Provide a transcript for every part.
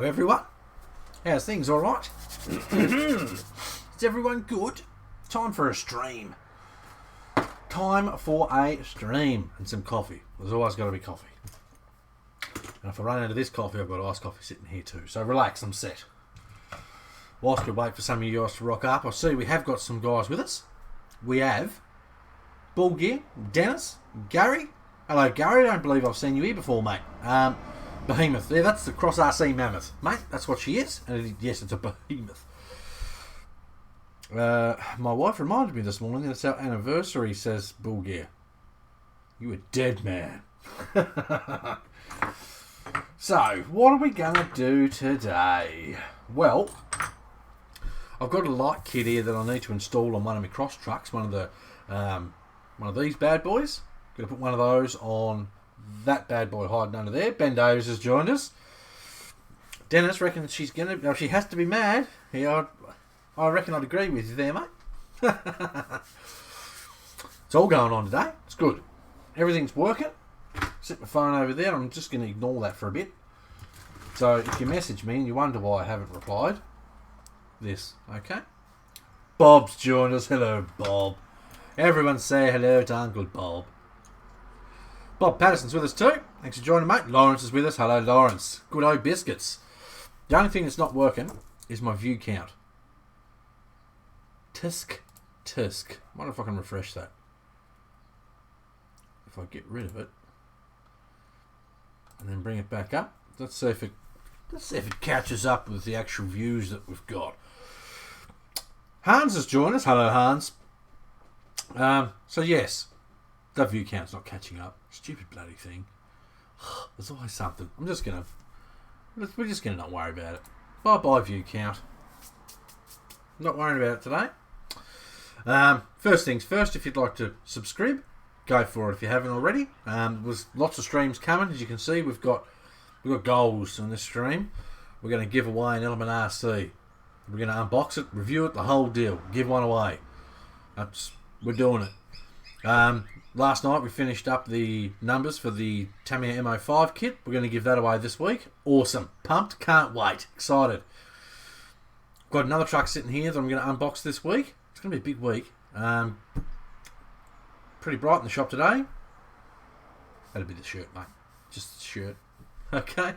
everyone. How's things? All right? Is everyone good? Time for a stream. Time for a stream and some coffee. There's always got to be coffee. And if I run out of this coffee, I've got iced coffee sitting here too. So relax, I'm set. Whilst we wait for some of you guys to rock up, I see we have got some guys with us. We have Bull Gear, Dennis, Gary. Hello, Gary. I don't believe I've seen you here before, mate. Behemoth. Yeah, that's the Cross RC Mammoth, mate. That's what she is. And yes, it's a behemoth. My wife reminded me this morning that it's our anniversary, says Bull Gear. You a dead man. So, what are we going to do today? Well, I've got a light kit here that I need to install on one of my cross trucks, one of these bad boys. Going to put one of those on that bad boy hiding under there. Ben Davis has joined us. Dennis reckons she has to be mad. Yeah, I reckon I'd agree with you there, mate. It's all going on today. It's good. Everything's working. Set my phone over there. I'm just going to ignore that for a bit. So if you message me and you wonder why I haven't replied, this, okay? Bob's joined us. Hello, Bob. Everyone say hello to Uncle Bob. Bob Patterson's with us too. Thanks for joining, mate. Lawrence is with us. Hello, Lawrence. Good old biscuits. The only thing that's not working is my view count. Tisk. I wonder if I can refresh that. If I get rid of it and then bring it back up. Let's see if it catches up with the actual views that we've got. Hans has joined us. Hello, Hans. So yes, that view count's not catching up. Stupid bloody thing. There's always something. We're just gonna not worry about it. Bye view count. Not worrying about it today. First things first, if you'd like to subscribe, go for it if you haven't already. There's lots of streams coming. As you can see, we've got goals on this stream. We're going to give away an Element RC. We're going to unbox it, review it, the whole deal. Give one away. We're doing it. Last night we finished up the numbers for the Tamiya MO5 kit. We're going to give that away this week. Awesome. Pumped. Can't wait. Excited. Got another truck sitting here that I'm going to unbox this week. It's going to be a big week. Pretty bright in the shop today. That'll be the shirt, mate. Just the shirt. Okay.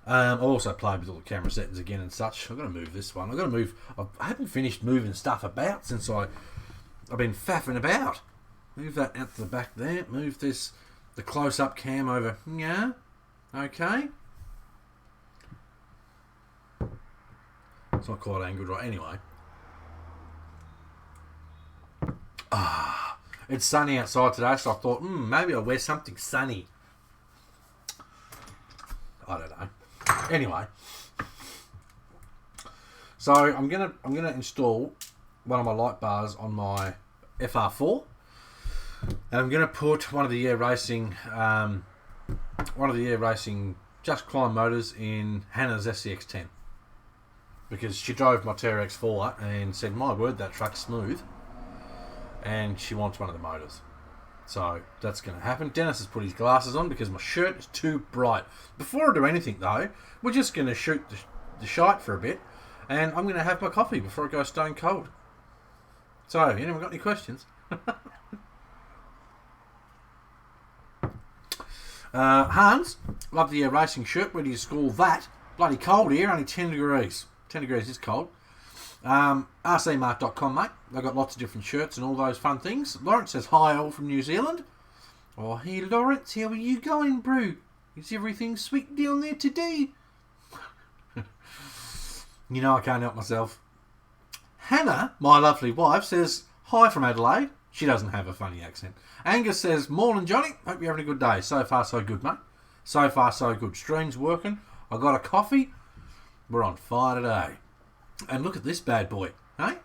I've also played with all the camera settings again and such. I've got to move this one. I haven't finished moving stuff about since I've been faffing about. Move that out to the back there. Move the close-up cam over. Yeah. Okay. It's not quite angled right. Anyway. It's sunny outside today, so I thought, maybe I'll wear something sunny. I don't know. Anyway, so I'm gonna install one of my light bars on my FR4, and I'm gonna put one of the Air Racing Just Climb motors in Hannah's SCX10, because she drove my TRX4 and said, "My word, that truck's smooth." And she wants one of the motors. So that's going to happen. Dennis has put his glasses on because my shirt is too bright. Before I do anything though, we're just going to shoot the shite for a bit. And I'm going to have my coffee before it goes stone cold. So, anyone got any questions? Hans, love the racing shirt. Where do you score that? Bloody cold here, only 10 degrees. 10 degrees is cold. rcmart.com, mate. They've got lots of different shirts and all those fun things. Lawrence says hi, all from New Zealand. Oh, hey Lawrence, how are you going, bro? Is everything sweet down there today? You know I can't help myself. Hannah, my lovely wife, says hi from Adelaide. She doesn't have a funny accent. Angus says, morning Johnny, hope you're having a good day. So far so good, mate. So far so good. Stream's working. I got a coffee. We're on fire today. And look at this bad boy, hey?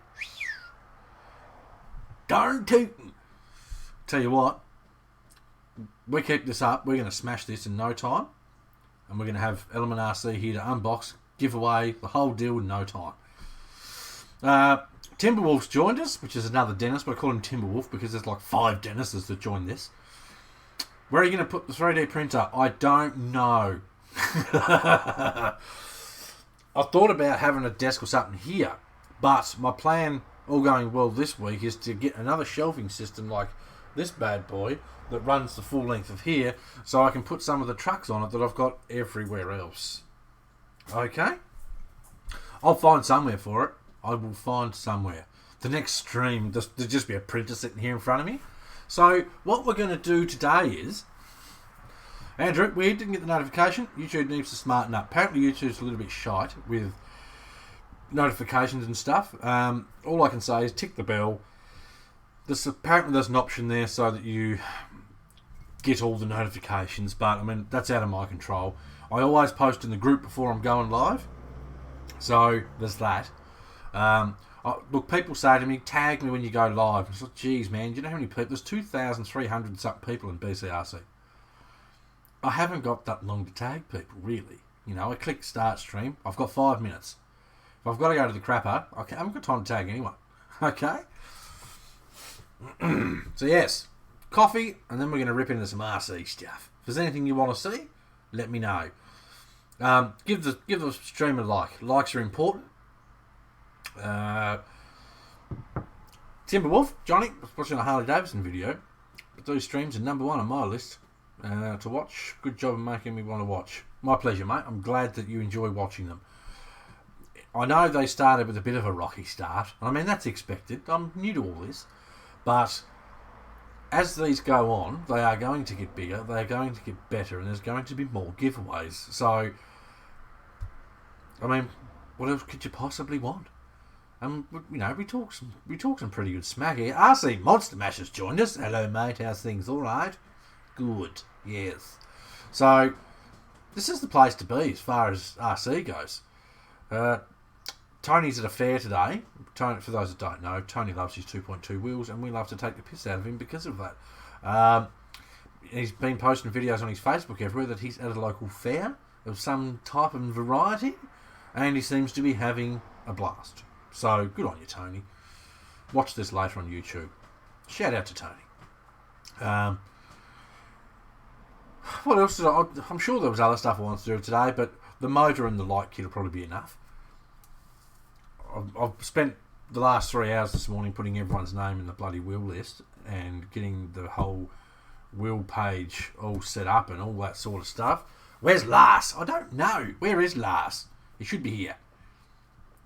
Darn tootin'. Tell you what, we keep this up, we're going to smash this in no time. And we're going to have Element RC here to unbox, give away, the whole deal in no time. Timberwolf's joined us, which is another Dennis, but I call him Timberwolf because there's like 5 Dennises that join this. Where are you going to put the 3D printer? I don't know. I thought about having a desk or something here, but my plan, all going well this week, is to get another shelving system like this bad boy that runs the full length of here, so I can put some of the trucks on it that I've got everywhere else. Okay? I'll find somewhere for it. I will find somewhere. The next stream, there'll just be a printer sitting here in front of me. So what we're going to do today is, Andrew, we didn't get the notification. YouTube needs to smarten up. Apparently YouTube's a little bit shite with notifications and stuff. All I can say is tick the bell. Apparently there's an option there so that you get all the notifications, but I mean, that's out of my control. I always post in the group before I'm going live, so there's that. Look, people say to me, tag me when you go live. It's like, geez, man, do you know how many people? There's 2,300 something people in BCRC. I haven't got that long to tag people, really. You know, I click start stream. I've got 5 minutes. If I've got to go to the crapper, I haven't got time to tag anyone. Okay? So, yes, coffee, and then we're going to rip into some RC stuff. If there's anything you want to see, let me know. Give the stream a like. Likes are important. Timberwolf, Johnny, was watching a Harley Davidson video, but those streams are number one on my list to watch. Good job of making me want to watch. My pleasure, mate. I'm glad that you enjoy watching them. I know they started with a bit of a rocky start, and I mean, that's expected. I'm new to all this, but as these go on, they are going to get bigger, they are going to get better, and there's going to be more giveaways. So, I mean, what else could you possibly want? You know, we talk some pretty good smack here. RC Monster Mash joined us. Hello, mate. How's things? All right? Good. Yes. So, this is the place to be as far as RC goes. Tony's at a fair today. Tony, for those that don't know, Tony loves his 2.2 wheels, and we love to take the piss out of him because of that. He's been posting videos on his Facebook everywhere that he's at a local fair of some type of variety, and he seems to be having a blast. So, good on you, Tony. Watch this later on YouTube. Shout out to Tony. What else did I'm sure there was other stuff I wanted to do today, but the motor and the light kit will probably be enough. I've spent the last 3 hours this morning putting everyone's name in the bloody wheel list and getting the whole wheel page all set up and all that sort of stuff. Where's Lars? I don't know. Where is Lars? He should be here.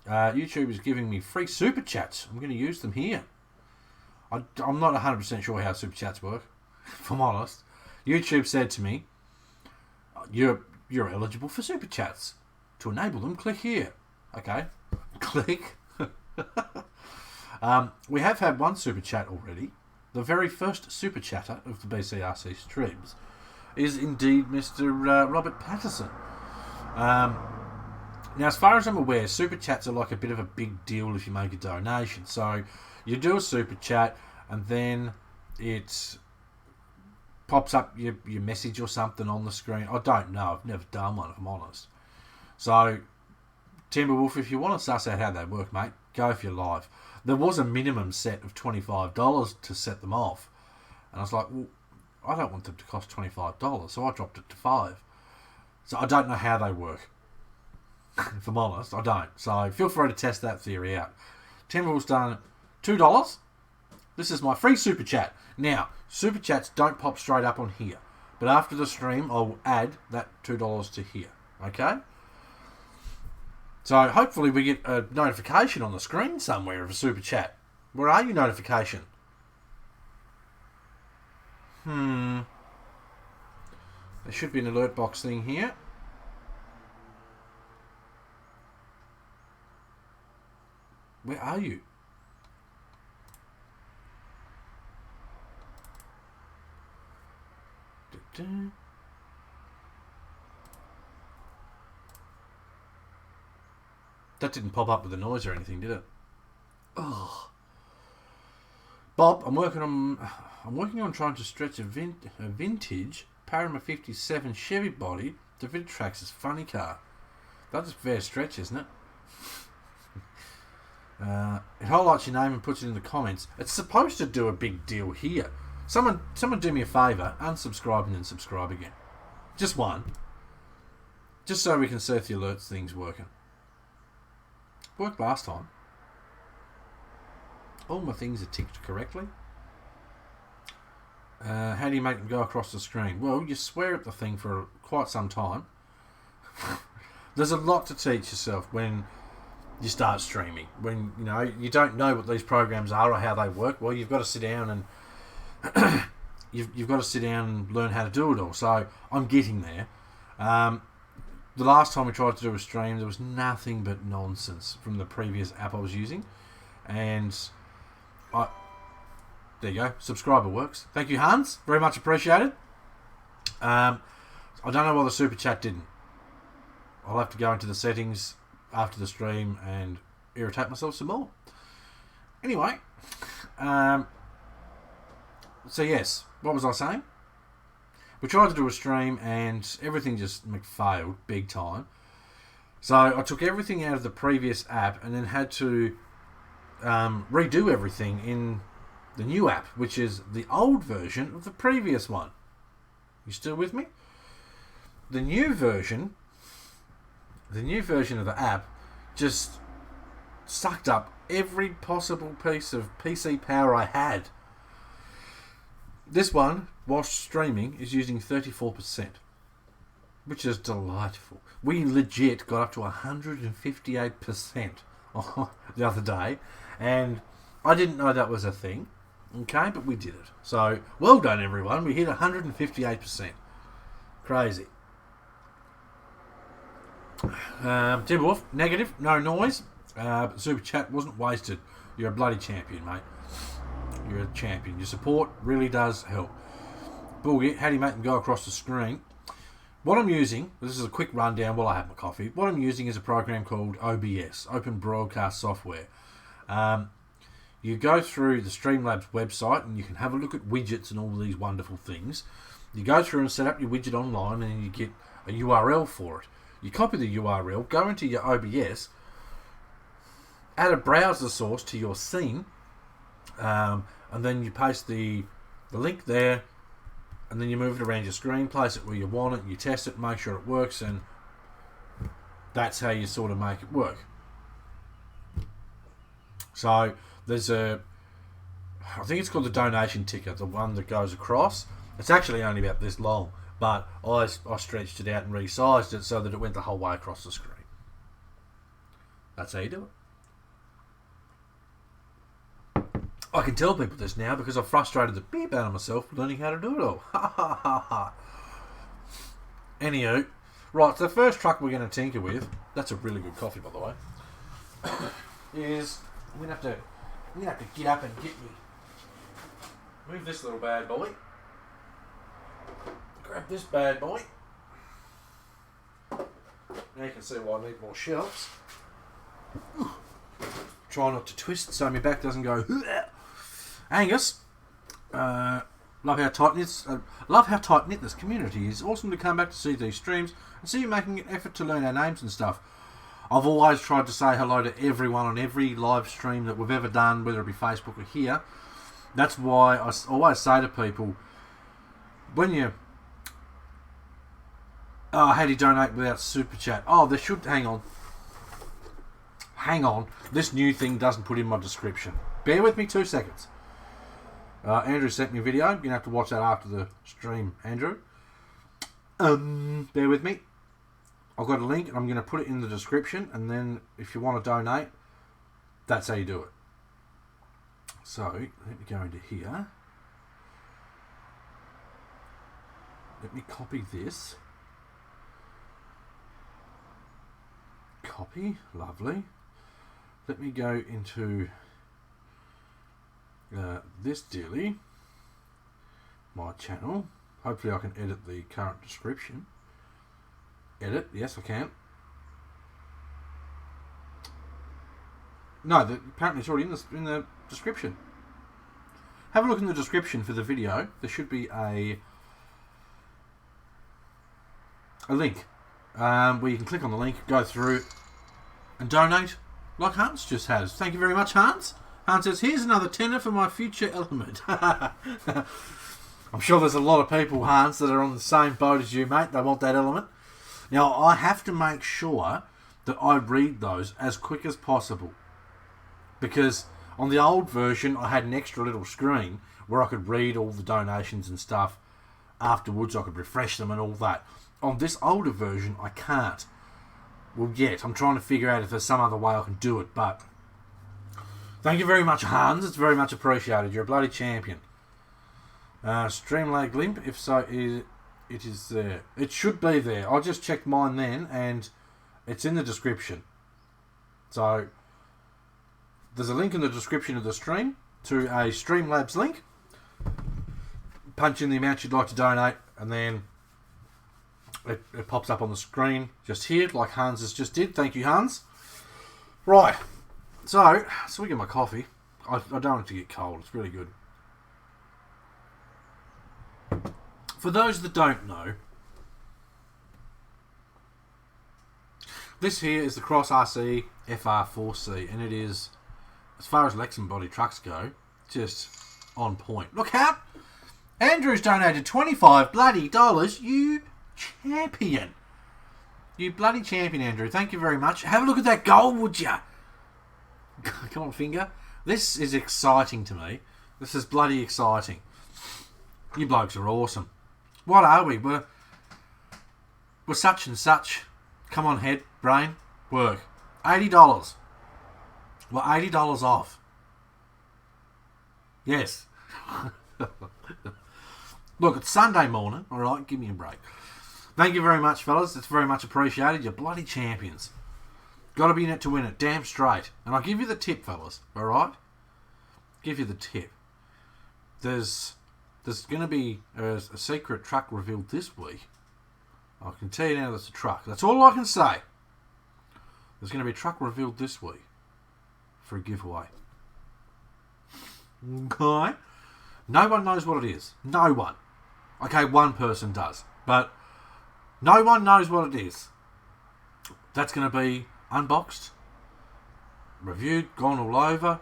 YouTube is giving me free super chats. I'm going to use them here. I'm not 100% sure how super chats work, if I'm honest. YouTube said to me, you're eligible for super chats. To enable them, click here. Okay. Click. We have had one super chat already. The very first super chatter of the BCRC streams is indeed Mr. Robert Patterson. Now, as far as I'm aware, super chats are like a bit of a big deal if you make a donation. So, you do a super chat, and then it pops up your message or something on the screen. I don't know. I've never done one, if I'm honest. So, Timberwolf, if you want to suss out how they work, mate, go for your live. There was a minimum set of $25 to set them off. And I was like, well, I don't want them to cost $25, so I dropped it to $5. So, I don't know how they work. If I'm honest, I don't. So feel free to test that theory out. Timberwolf's done $2. This is my free super chat. Now, super chats don't pop straight up on here, but after the stream, I'll add that $2 to here. Okay? So hopefully we get a notification on the screen somewhere of a super chat. Where are you, notification? There should be an alert box thing here. Where are you? That didn't pop up with a noise or anything, did it? Oh, Bob, I'm working on trying to stretch a vintage Parama 57 Chevy body to Vidtrax's funny car. That's a fair stretch, isn't it? It highlights your name and puts it in the comments. It's supposed to do a big deal here. Someone do me a favour, unsubscribe and then subscribe again. Just one. Just so we can see if the alerts thing's working. Worked last time. All my things are ticked correctly. How do you make them go across the screen? Well, you swear at the thing for quite some time. There's a lot to teach yourself when you start streaming. When you don't know what these programs are or how they work. Well, you've got to sit down and you've got to sit down and learn how to do it all. So I'm getting there. The last time we tried to do a stream, there was nothing but nonsense from the previous app I was using. And there you go. Subscriber works. Thank you, Hans. Very much appreciated. I don't know why the super chat didn't. I'll have to go into the settings after the stream and irritate myself some more. Anyway, so yes, what was I saying? We tried to do a stream and everything just failed big time. So I took everything out of the previous app and then had to redo everything in the new app, which is the old version of the previous one. You still with me? The new version of the app just sucked up every possible piece of PC power I had. This one, whilst streaming, is using 34%, which is delightful. We legit got up to 158% the other day, and I didn't know that was a thing, okay, but we did it. So, well done everyone, we hit 158%. Crazy. Timberwolf, negative, no noise. Super chat wasn't wasted. You're a bloody champion, mate. You're a champion. Your support really does help. Bullgit, how do you make them go across the screen? What I'm using, this is a quick rundown while I have my coffee. What I'm using is a program called OBS, Open Broadcast Software. You go through the Streamlabs website and you can have a look at widgets and all these wonderful things. You go through and set up your widget online and you get a URL for it. You copy the URL, go into your OBS, add a browser source to your scene, and then you paste the link there, and then you move it around your screen, place it where you want it, you test it, make sure it works, and that's how you sort of make it work. So there's I think it's called the donation ticker, the one that goes across. It's actually only about this long, but I stretched it out and resized it so that it went the whole way across the screen. That's how you do it. I can tell people this now because I've frustrated the beep out of myself learning how to do it all. Ha ha ha ha. Anywho, right, so the first truck we're going to tinker with, that's a really good coffee by the way, is I'm going to have to get up and get me. Move this little bad boy. Grab this bad boy. Now you can see why I need more shelves. Try not to twist so my back doesn't go. Angus, love how tight knit this community is. Awesome to come back to see these streams and see you making an effort to learn our names and stuff. I've always tried to say hello to everyone on every live stream that we've ever done, whether it be Facebook or here. That's why I always say to people, when you how do you donate without super chat? Oh, there should, hang on, this new thing doesn't put in my description. Bear with me 2 seconds. Andrew sent me a video. You're going to have to watch that after the stream, Andrew. Bear with me. I've got a link and I'm going to put it in the description, and then if you want to donate, that's how you do it. So, let me go into here. Let me copy this. Copy, lovely. Let me go into this dealie, my channel. Hopefully I can edit the current description. Edit, yes I can. No, apparently it's already in the description. Have a look in the description for the video. There should be a link where you can click on the link, go through and donate like Hans just has. Thank you very much, Hans. Hans says, here's another tenner for my future element. I'm sure there's a lot of people, Hans, that are on the same boat as you, mate. They want that element. Now, I have to make sure that I read those as quick as possible. Because on the old version, I had an extra little screen where I could read all the donations and stuff afterwards. I could refresh them and all that. On this older version, I can't. Well, yet. I'm trying to figure out if there's some other way I can do it, but... Thank you very much, Hans. It's very much appreciated. You're a bloody champion. Streamlag Limp, if so, it is there. It should be there. I just checked mine then, and it's in the description. So, there's a link in the description of the stream to a Streamlabs link. Punch in the amount you'd like to donate, and then it pops up on the screen just here, like Hans has just did. Thank you, Hans. Right. So we get my coffee. I don't want it to get cold. It's really good. For those that don't know, this here is the Cross RC FR4C, and it is, as far as Lexan body trucks go, just on point. Look out! Andrew's donated $25 bloody dollars. You champion. You bloody champion, Andrew. Thank you very much. Have a look at that goal, would ya? Come on, finger. This is exciting to me. This is bloody exciting. You blokes are awesome. What are we? We're such and such. Come on, head, brain, work. $80. We're $80 off. Yes. Look, it's Sunday morning. All right, give me a break. Thank you very much, fellas. It's very much appreciated. You're bloody champions. Got to be in it to win it. Damn straight. And I'll give you the tip, fellas. All right? Give you the tip. There's going to be a secret truck revealed this week. I can tell you now there's a truck. That's all I can say. There's going to be a truck revealed this week for a giveaway. Okay? No one knows what it is. No one. Okay, one person does. But no one knows what it is. That's going to be unboxed, reviewed, gone all over,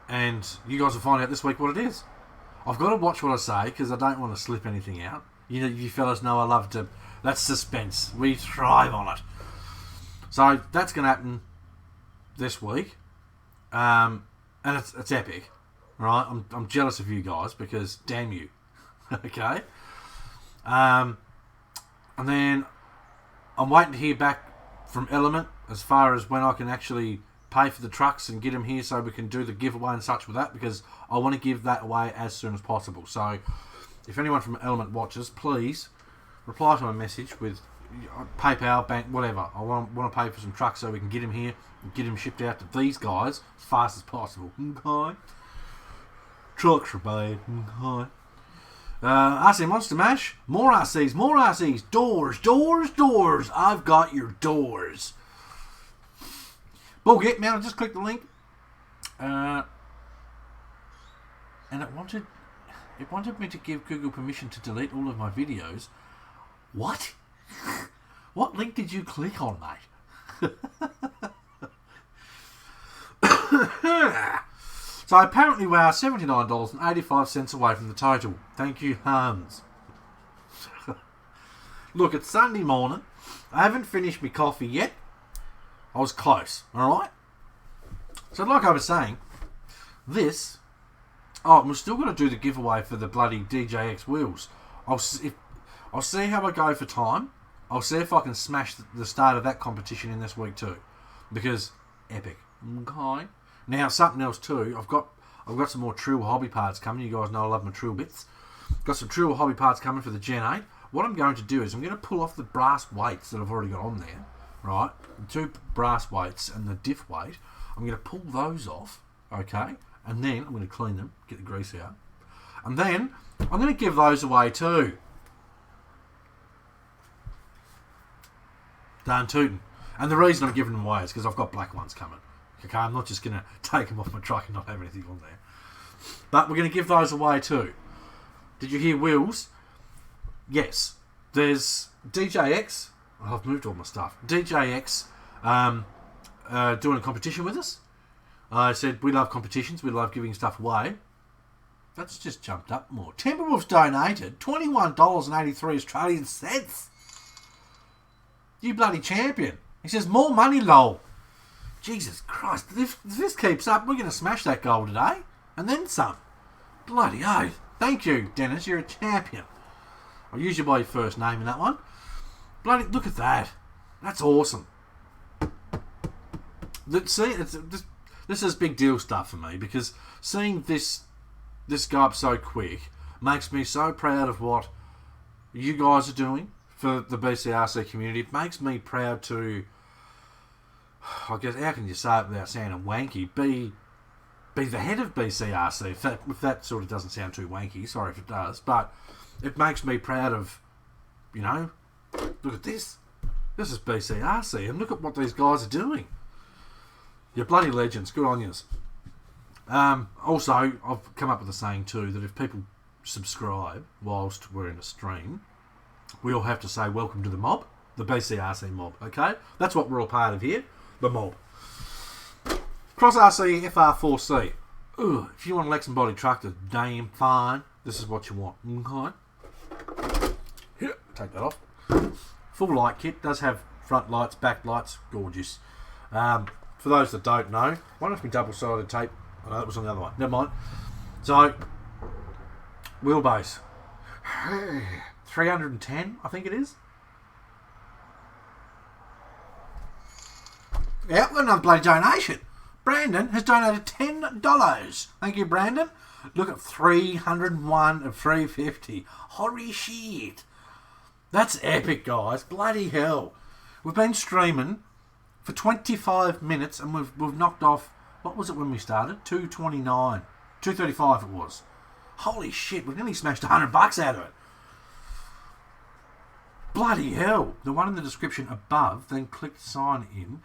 and you guys will find out this week what it is. I've got to watch what I say because I don't want to slip anything out. You know, you fellas know I love to. That's suspense. We thrive on it. So that's going to happen this week, and it's epic, right? I'm jealous of you guys because damn you, okay. And then I'm waiting to hear back from Element as far as when I can actually pay for the trucks and get them here so we can do the giveaway and such with that, because I want to give that away as soon as possible. So if anyone from Element watches, please reply to my message with PayPal, bank, whatever. I want to pay for some trucks so we can get them here and get them shipped out to these guys as fast as possible. Okay. Trucks are bad. Okay. RC Monster Mash. More RCs, more RCs. Doors, doors, doors. I've got your doors. Bullgit, man, I just clicked the link. And it wanted me to give Google permission to delete all of my videos. What? What link did you click on, mate? So apparently we are $79.85 away from the total. Thank you, Hans. Look, it's Sunday morning. I haven't finished my coffee yet. I was close, alright? So like I was saying, this... Oh, we're still going to do the giveaway for the bloody DJX wheels. I'll see how I go for time. I'll see if I can smash the start of that competition in this week too. Because, epic. Okay. Now, something else too. I've got some more Trill hobby parts coming. You guys know I love my Trill bits. Got some Trill hobby parts coming for the Gen 8. What I'm going to do is I'm going to pull off the brass weights that I've already got on there. Right? The two brass weights and the diff weight. I'm going to pull those off. Okay? And then I'm going to clean them. Get the grease out. And then I'm going to give those away too. Darn tootin'. And the reason I'm giving them away is because I've got black ones coming. Okay, I'm not just going to take them off my truck and not have anything on there. But we're going to give those away too. Did you hear wheels? Yes. There's DJX. Oh, I've moved all my stuff. DJX doing a competition with us. I said we love competitions. We love giving stuff away. That's just jumped up more. Timberwolves donated $21.83 Australian cents. You bloody champion. He says, more money, lol. Jesus Christ. If this keeps up, we're going to smash that goal today. And then some. Bloody oath. Thank you, Dennis. You're a champion. I'll use you by your first name in that one. Bloody, look at that. That's awesome. See, this is big deal stuff for me, because seeing this go up so quick makes me so proud of what you guys are doing for the BCRC community. It makes me proud to, I guess, how can you say it without sounding wanky, be the head of BCRC, if that sort of doesn't sound too wanky, sorry if it does, but it makes me proud of, you know, look at this. This is BCRC, and look at what these guys are doing. You're bloody legends. Good on yous. Also, I've come up with a saying too, that if people subscribe whilst we're in a stream, we all have to say welcome to the mob, the BCRC mob, okay? That's what we're all part of here, the mob. Cross RC FR4C. Ugh, if you want a Lex and body truck that's damn fine, this is what you want. Okay? Here, take that off. Full light kit, does have front lights, back lights, gorgeous. For those that don't know, why don't we double-sided tape? Oh, no, that was on the other one. Never mind. So, wheelbase. 310, I think it is. Yeah, we've got another bloody donation. Brandon has donated $10. Thank you, Brandon. Look at 301 of 350. Holy shit. That's epic, guys. Bloody hell. We've been streaming for 25 minutes and we've knocked off, what was it when we started? 229. 235 it was. Holy shit, we've nearly smashed $100 out of it. Bloody hell. The one in the description above, then click sign in.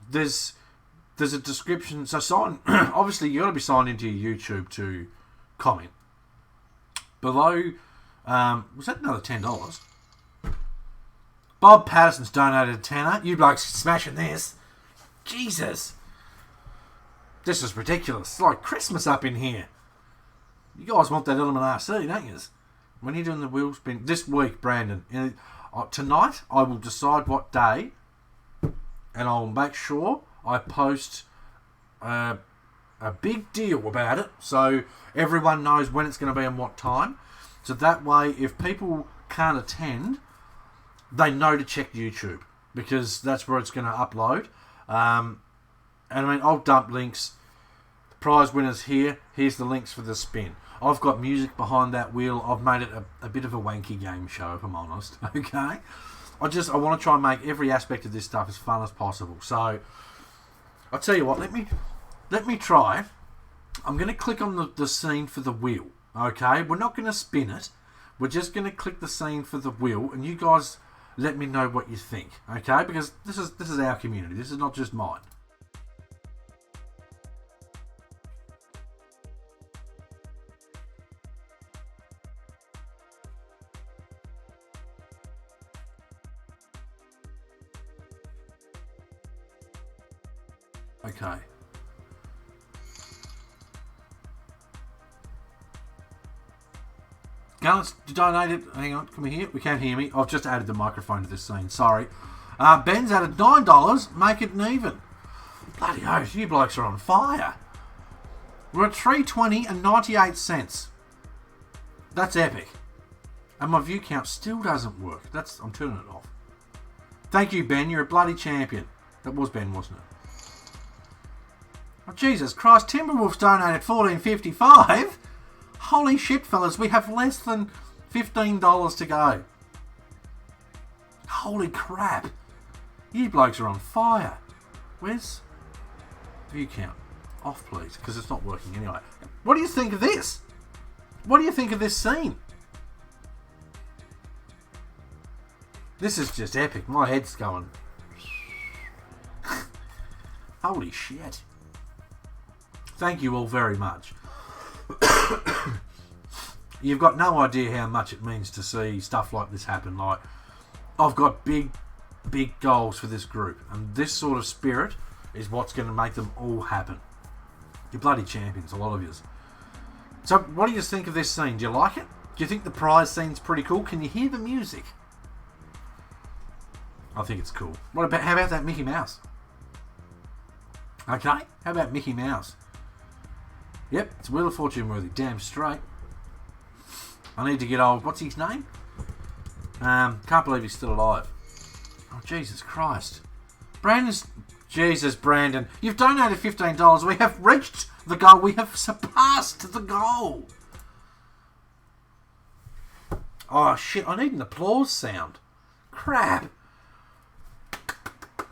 There's a description, so sign, obviously you got to be signed into your YouTube to comment. Below, was that another $10? Bob Patterson's donated a tenner. You blokes smashing this. Jesus. This is ridiculous. It's like Christmas up in here. You guys want that Element RC, don't you? When you're doing the wheel spin this week, Brandon, tonight I will decide what day, and I'll make sure I post a big deal about it, so everyone knows when it's going to be and what time. So that way, if people can't attend, they know to check YouTube, because that's where it's going to upload. And I mean, I'll dump links. The prize winners here. Here's the links for the spin. I've got music behind that wheel. I've made it a bit of a wanky game show, if I'm honest. Okay? I want to try and make every aspect of this stuff as fun as possible. So, I'll tell you what, let me try. I'm going to click on the scene for the wheel. Okay? We're not going to spin it. We're just going to click the scene for the wheel, and you guys let me know what you think. Okay? Because this is our community. This is not just mine. Okay. Garnett's donated. Hang on, can we hear? We can't hear me. I've just added the microphone to this scene. Sorry. Ben's added $9. Make it even. Bloody oath, you blokes are on fire. We're at $3.20 and 98 cents. That's epic. And my view count still doesn't work. I'm turning it off. Thank you, Ben. You're a bloody champion. That was Ben, wasn't it? Oh, Jesus Christ, Timberwolves donated $14.55. Holy shit, fellas, we have less than $15 to go. Holy crap. You blokes are on fire. Where's view count? Off, please, because it's not working anyway. What do you think of this? What do you think of this scene? This is just epic. My head's going. Holy shit. Thank you all very much. You've got no idea how much it means to see stuff like this happen. Like, I've got big goals for this group, and this sort of spirit is what's going to make them all happen. You're bloody champions, a lot of yous. So, what do you think of this scene? Do you like it? Do you think the prize scene's pretty cool? Can you hear the music? I think it's cool. How about that Mickey Mouse? Okay, how about Mickey Mouse? Yep, it's Wheel of Fortune worthy. Damn straight. I need to get old. What's his name? Can't believe he's still alive. Oh, Jesus Christ. Jesus, Brandon. You've donated $15. We have reached the goal. We have surpassed the goal. Oh, shit. I need an applause sound. Crap.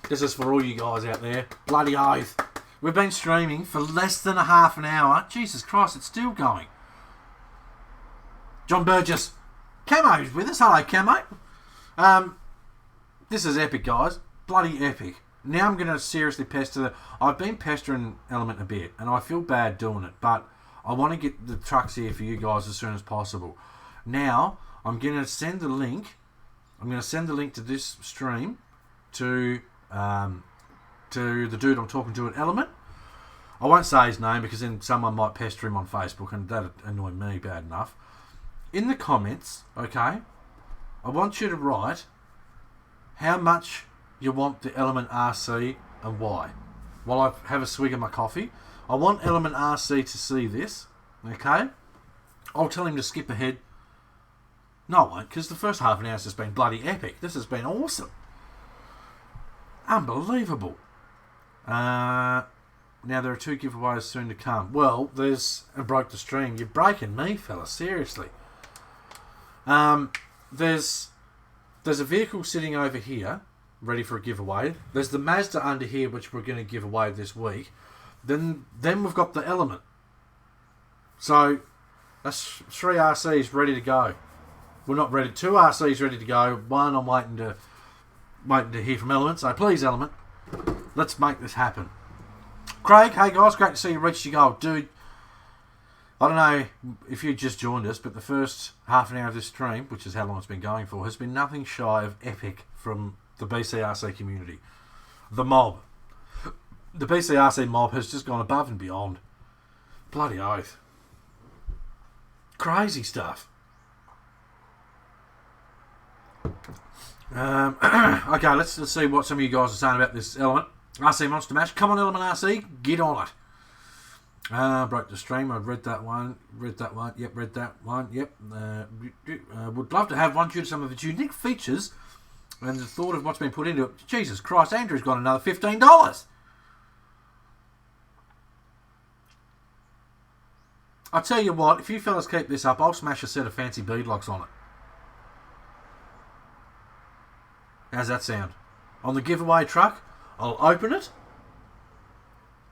This is for all you guys out there. Bloody oath. We've been streaming for less than a half an hour. Jesus Christ, it's still going. John Burgess. Camo's with us. Hello, Camo. This is epic, guys. Bloody epic. Now I'm going to seriously pester. I've been pestering Element a bit, and I feel bad doing it, but I want to get the trucks here for you guys as soon as possible. Now, I'm going to send the link. I'm going to send the link to this stream to the dude I'm talking to at Element. I won't say his name because then someone might pester him on Facebook, and that'd annoy me bad enough. In the comments, okay, I want you to write how much you want the Element RC and why. While I have a swig of my coffee, I want Element RC to see this, okay? I'll tell him to skip ahead. No, I won't, because the first half an hour has been bloody epic. This has been awesome. Unbelievable. Now there are 2 giveaways soon to come. Well, I broke the stream. You're breaking me, fella. Seriously. There's a vehicle sitting over here, ready for a giveaway. There's the Mazda under here, which we're going to give away this week. Then we've got the Element. So that's 3 RCs ready to go. We're not ready. 2 RCs ready to go. 1 I'm waiting to hear from Element. So please, Element, let's make this happen. Craig, hey guys, great to see you reach your goal. Dude, I don't know if you just joined us, but the first half an hour of this stream, which is how long it's been going for, has been nothing shy of epic from the BCRC community. The mob. The BCRC mob has just gone above and beyond. Bloody oath. Crazy stuff. Okay, let's see what some of you guys are saying about this Element RC Monster Mash. Come on, Element RC, get on it. Broke the stream. I've read that one. Yep, read that one. Yep. Would love to have one due to some of its unique features and the thought of what's been put into it. Jesus Christ, Andrew's got another $15. I'll tell you what, if you fellas keep this up, I'll smash a set of fancy beadlocks on it. How's that sound? On the giveaway truck, I'll open it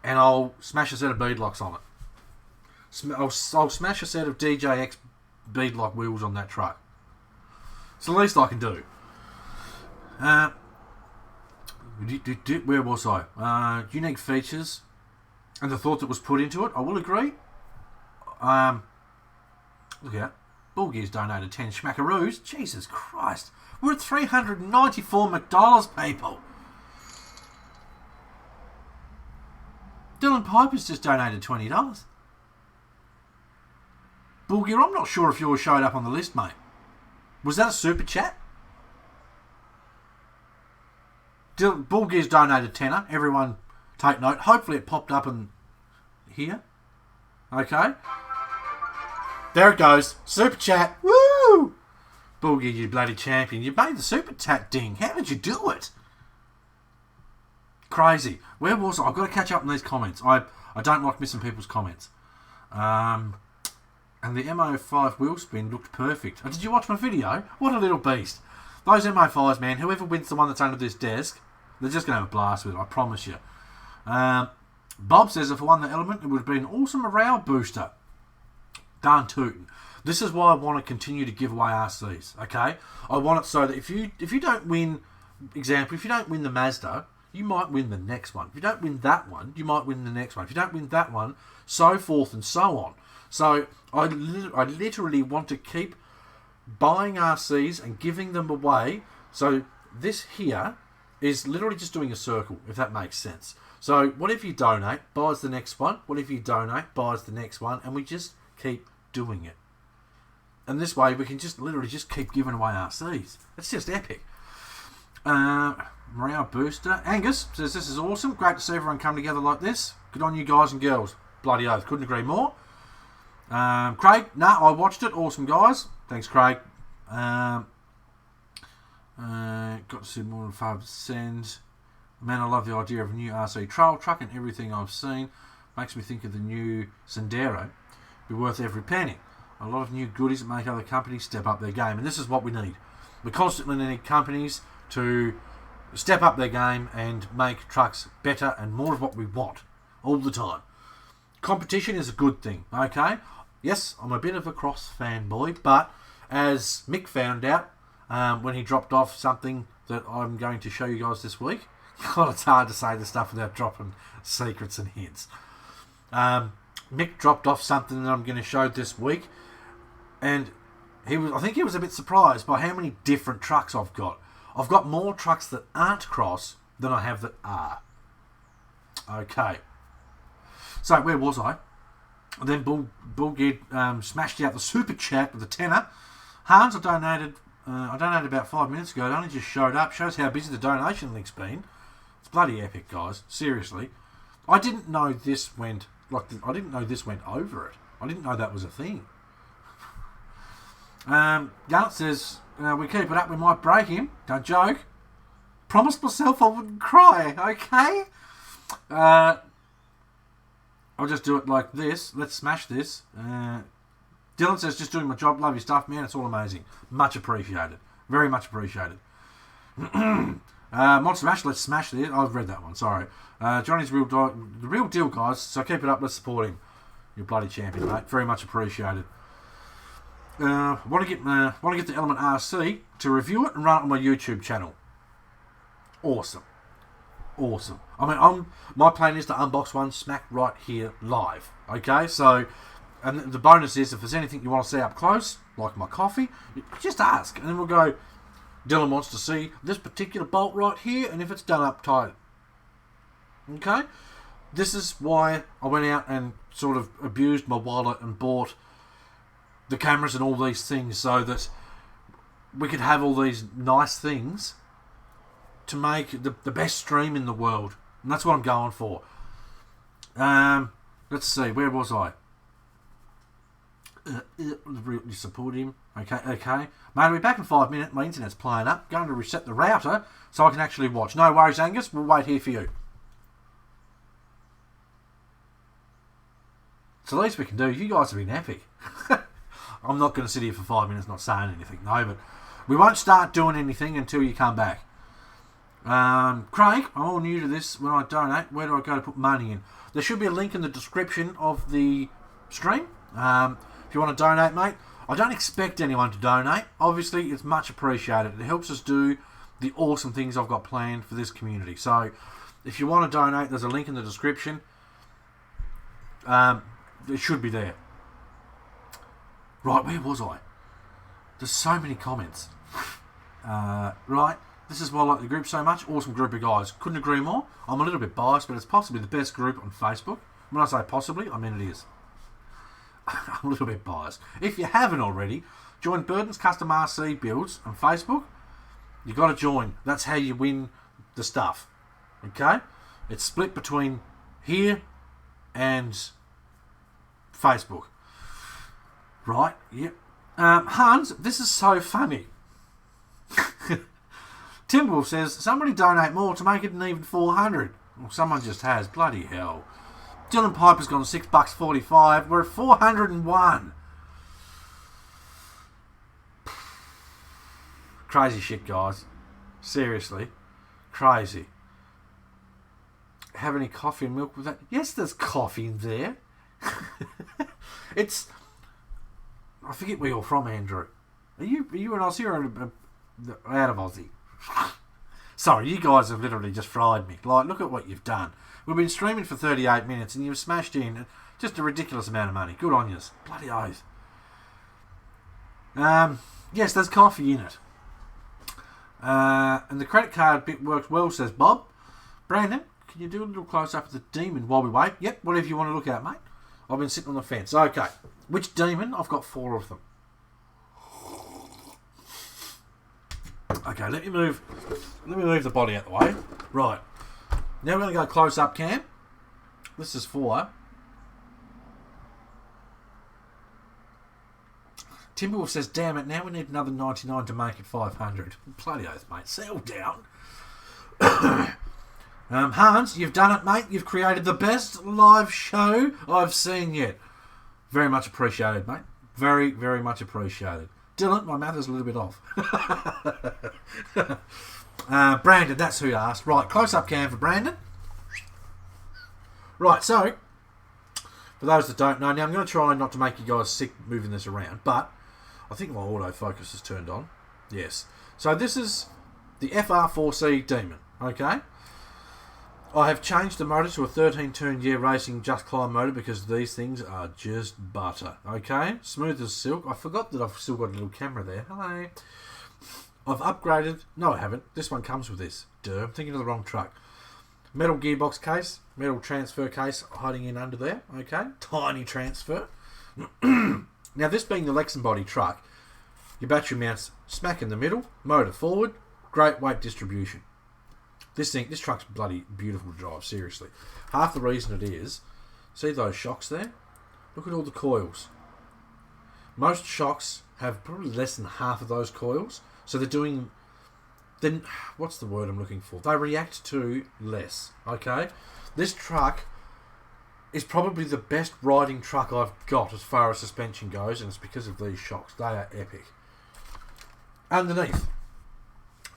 and I'll smash a set of beadlocks on it. I'll smash a set of DJX beadlock wheels on that truck. It's the least I can do. Where was I? Unique features and the thought that was put into it. I will agree. Look at that. Bull Gear's donated 10 schmackaroos. Jesus Christ. We're at 394 McDonald's, people. Dylan Piper's just donated $20. Bull Gear, I'm not sure if yours showed up on the list, mate. Was that a super chat? Bull Gear's donated tenner. Everyone take note. Hopefully it popped up in here. Okay. There it goes. Super chat. Woo! Bull Gear, you bloody champion. You made the super chat ding. How did you do it? Crazy. Where was I? I've got to catch up on these comments. I don't like missing people's comments. And the MO5 wheel spin looked perfect. Oh, did you watch my video? What a little beast. Those MO5s, man, whoever wins the one that's under this desk, they're just going to have a blast with it, I promise you. Bob says if I won the Element, it would have been an awesome morale booster. Darn tootin'. This is why I want to continue to give away RCs, okay? I want it so that if you don't win, example, if you don't win the Mazda, you might win the next one. If you don't win that one, you might win the next one. If you don't win that one, so forth and so on. So I literally want to keep buying RCs and giving them away. So this here is literally just doing a circle, if that makes sense. So what if you donate, buys the next one? What if you donate, buys the next one? And we just keep doing it. And this way we can just literally just keep giving away RCs. It's just epic. Morale Booster. Angus says, this is awesome. Great to see everyone come together like this. Good on you guys and girls. Bloody oath. Couldn't agree more. Craig, I watched it. Awesome, guys. Thanks, Craig. Got to see more than 5%. Man, I love the idea of a new RC trail truck and everything I've seen. Makes me think of the new Sendero. Be worth every penny. A lot of new goodies that make other companies step up their game. And this is what we need. We constantly need companies to step up their game and make trucks better and more of what we want all the time. Competition is a good thing, okay? Yes, I'm a bit of a Cross fanboy, but as Mick found out when he dropped off something that I'm going to show you guys this week, God, it's hard to say the stuff without dropping secrets and hints. Mick dropped off something that I'm going to show this week, and I think he was a bit surprised by how many different trucks I've got. I've got more trucks that aren't Cross than I have that are. Okay. So, where was I? Then Bullgear smashed out the super chat with a tenner. Hans, I donated about 5 minutes ago. It only just showed up. Shows how busy the donation link's been. It's bloody epic, guys. Seriously. I didn't know this went over it. I didn't know that was a thing. Garnet says, we keep it up, we might break him. Don't joke. Promised myself I wouldn't cry, okay? I'll just do it like this. Let's smash this. Dylan says, just doing my job. Love your stuff, man. It's all amazing. Much appreciated. Very much appreciated. Monster Mash, let's smash this. I've read that one, sorry. Johnny's the real deal, guys. So keep it up, let's support him. You're bloody champion, mate. Very much appreciated. Want to get the Element RC to review it and run it on my YouTube channel. Awesome. I mean, my plan is to unbox one smack right here live. Okay, so, and the bonus is if there's anything you want to see up close, like my coffee, just ask, and then we'll go. Dylan wants to see this particular bolt right here, and if it's done up tight. Okay, this is why I went out and sort of abused my wallet and bought the cameras and all these things so that we could have all these nice things to make the best stream in the world. And that's what I'm going for. Let's see, where was I? You support him. Okay. Mate, I'll be back in 5 minutes. My internet's playing up. Going to reset the router so I can actually watch. No worries, Angus. We'll wait here for you. It's the least we can do. You guys have been epic. I'm not going to sit here for 5 minutes not saying anything. No, but we won't start doing anything until you come back. Craig, I'm all new to this. When I donate, where do I go to put money in? There should be a link in the description of the stream. If you want to donate, mate, I don't expect anyone to donate. Obviously, it's much appreciated. It helps us do the awesome things I've got planned for this community. So, if you want to donate, there's a link in the description. It should be there. Right, where was I? There's so many comments. Right, this is why I like the group so much. Awesome group of guys. Couldn't agree more. I'm a little bit biased, but it's possibly the best group on Facebook. When I say possibly, I mean it is. I'm a little bit biased. If you haven't already, join Burton's Custom RC Builds on Facebook. You've got to join. That's how you win the stuff. Okay? It's split between here and Facebook. Right, yep. Hans, this is so funny. Timberwolf says, somebody donate more to make it an even 400. Well, someone just has. Bloody hell. Dylan Piper's gone $6.45. We're at 401. Crazy shit, guys. Seriously. Crazy. Have any coffee and milk with that? Yes, there's coffee in there. It's... I forget where you're from, Andrew. Are you an Aussie or out of Aussie? Sorry, you guys have literally just fried me. Like, look at what you've done. We've been streaming for 38 minutes and you've smashed in just a ridiculous amount of money. Good on yous. Bloody oath. Yes, there's coffee in it. And the credit card bit worked well, says Bob. Brandon, can you do a little close-up of the demon while we wait? Yep, whatever you want to look at, mate. I've been sitting on the fence. Okay. Which demon? I've got 4 of them. Okay, let me move the body out the way. Right. Now we're going to go close up cam. This is for Timberwolf says, damn it, now we need another 99 to make it 500. Bloody oath, mate. Settle down. Hans, you've done it, mate. You've created the best live show I've seen yet. Very much appreciated, mate. Very, very much appreciated. Dylan, my math is a little bit off. Brandon, that's who you asked. Right, close-up cam for Brandon. Right, so, for those that don't know, now I'm going to try not to make you guys sick moving this around, but I think my autofocus is turned on. Yes. So this is the FR4C Demon, okay? I have changed the motor to a 13-turn year racing Just Climb motor because these things are just butter, okay? Smooth as silk. I forgot that I've still got a little camera there. Hello. I've upgraded. No, I haven't. This one comes with this. Duh, I'm thinking of the wrong truck. Metal gearbox case, metal transfer case hiding in under there, okay? Tiny transfer. Now, this being the Lexan body truck, your battery mounts smack in the middle, motor forward, great weight distribution. This truck's bloody beautiful to drive, seriously. Half the reason it is, see those shocks there? Look at all the coils. Most shocks have probably less than half of those coils, so they're doing... Then, what's the word I'm looking for? They react to less, okay? This truck is probably the best riding truck I've got as far as suspension goes, and it's because of these shocks. They are epic. Underneath.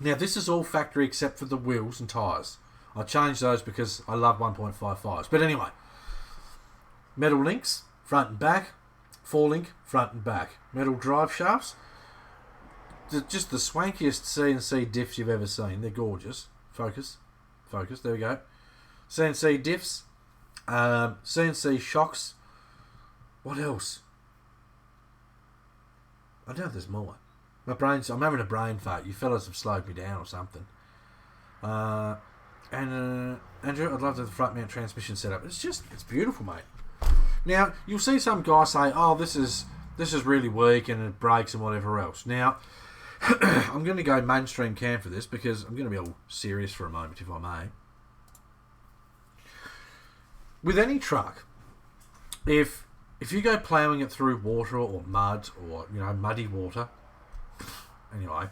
Now, this is all factory except for the wheels and tyres. I changed those because I love 1.55s. But anyway, metal links, front and back. 4-link, front and back. Metal drive shafts. Just the swankiest CNC diffs you've ever seen. They're gorgeous. Focus. There we go. CNC diffs. CNC shocks. What else? I don't know if there's more. I'm having a brain fart. You fellas have slowed me down or something. And Andrew, I'd love to have the front mount transmission setup. It's beautiful, mate. Now, you'll see some guys say, oh, this is really weak and it breaks and whatever else. Now, I'm going to go mainstream cam for this because I'm going to be all serious for a moment, if I may. With any truck, if you go ploughing it through water or mud or, muddy water, anyway,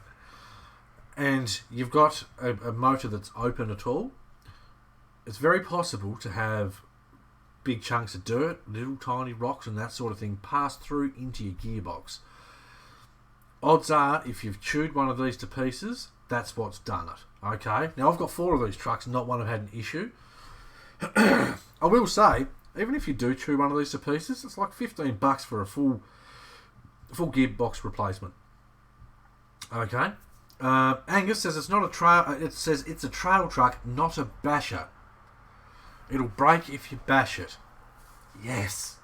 and you've got a motor that's open at all, it's very possible to have big chunks of dirt, little tiny rocks and that sort of thing pass through into your gearbox. Odds are, if you've chewed one of these to pieces, that's what's done it. Okay? Now, I've got 4 of these trucks and not one have had an issue. I will say, even if you do chew one of these to pieces, it's like $15 for a full gearbox replacement. Okay? Angus says it's not a trail. It says it's a trail truck, not a basher. It'll break if you bash it. Yes,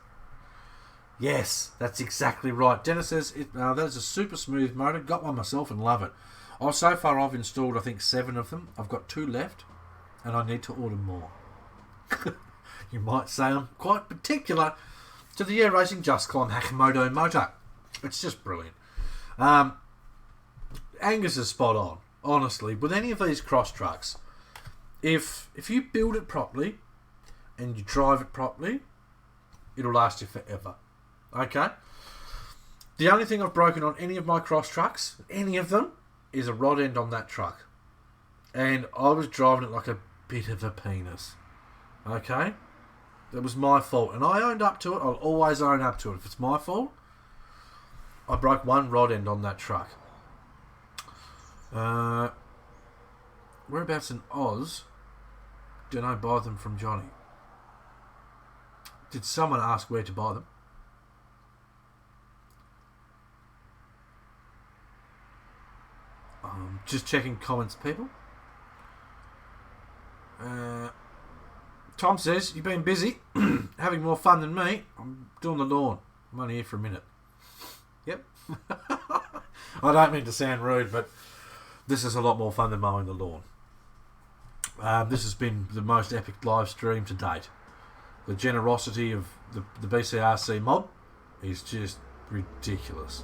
that's exactly right. Dennis says that is a super smooth motor. Got one myself and love it. So far I've installed I think 7 of them. I've got 2 left, and I need to order more. You might say I'm quite particular to the Air Racing Just Climb Hakamoto motor. It's just brilliant. Angus is spot on. Honestly, with any of these cross trucks, if you build it properly and you drive it properly, it'll last you forever. Okay? The only thing I've broken on any of my cross trucks, any of them, is a rod end on that truck. And I was driving it like a bit of a penis. Okay? It was my fault. And I owned up to it. I'll always own up to it. If it's my fault, I broke one rod end on that truck. Whereabouts in Oz did I buy them from Johnny? Did someone ask where to buy them? Just checking comments, people. Tom says, you've been busy, having more fun than me. I'm doing the lawn. I'm only here for a minute. Yep. I don't mean to sound rude, but this is a lot more fun than mowing the lawn. This has been the most epic live stream to date. The generosity of the BCRC mob is just ridiculous.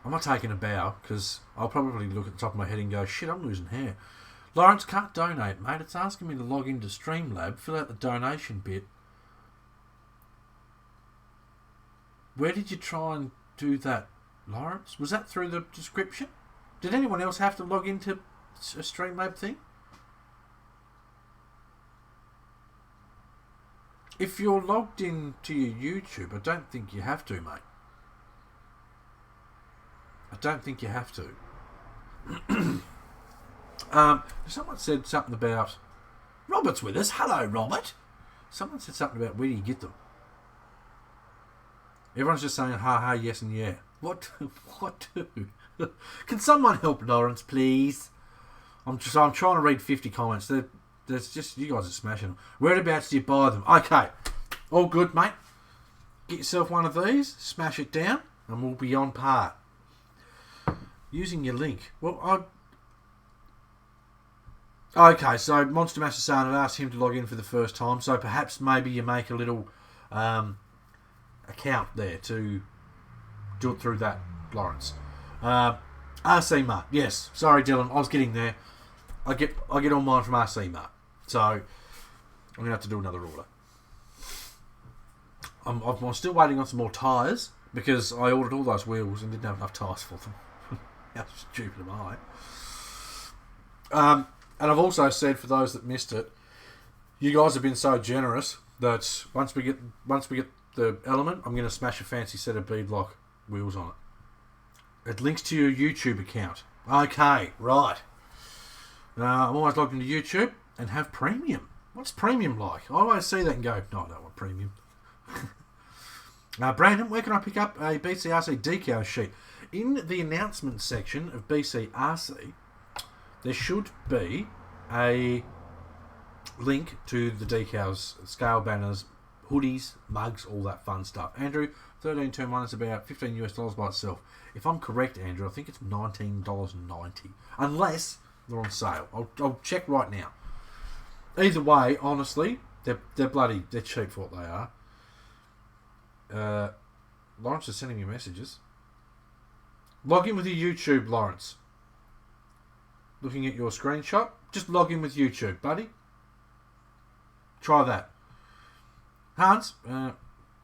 I'm not taking a bow because I'll probably look at the top of my head and go, shit, I'm losing hair. Lawrence, can't donate, mate. It's asking me to log into Streamlab, fill out the donation bit. Where did you try and do that, Lawrence? Was that through the description? Did anyone else have to log into a Streamlab thing? If you're logged in to your YouTube, I don't think you have to, mate. I don't think you have to. Someone said something about... Robert's with us. Hello, Robert. Someone said something about where do you get them? Everyone's just saying ha ha, yes and yeah. What do? Can someone help Lawrence, please? I'm trying to read 50 comments. There's just, you guys are smashing them. Whereabouts do you buy them? Okay, all good, mate. Get yourself one of these, smash it down, and we'll be on par. Using your link. Well, okay, so Monster Master San had asked him to log in for the first time, so perhaps maybe you make a little account there to do it through that, Lawrence. RC Mart, yes. Sorry, Dylan, I was getting there. I get all mine from RC Mart, so I'm gonna have to do another order. I'm still waiting on some more tyres because I ordered all those wheels and didn't have enough tyres for them. How stupid am I? And I've also said, for those that missed it, you guys have been so generous that once we get the Element, I'm going to smash a fancy set of beadlock wheels on it. It links to your YouTube account. Okay, right. I'm always logged into YouTube and have premium. What's premium like? I always see that and go, no, I don't want premium. Brandon, where can I pick up a BCRC decal sheet? In the announcement section of BCRC, there should be a link to the decals, scale banners, hoodies, mugs, all that fun stuff. Andrew, 13 turn 1 is about $15 by itself. If I'm correct, Andrew, I think it's $19.90. Unless they're on sale. I'll check right now. Either way, honestly, they're cheap for what they are. Lawrence is sending me messages. Log in with your YouTube, Lawrence. Looking at your screenshot, just log in with YouTube, buddy. Try that. Hans,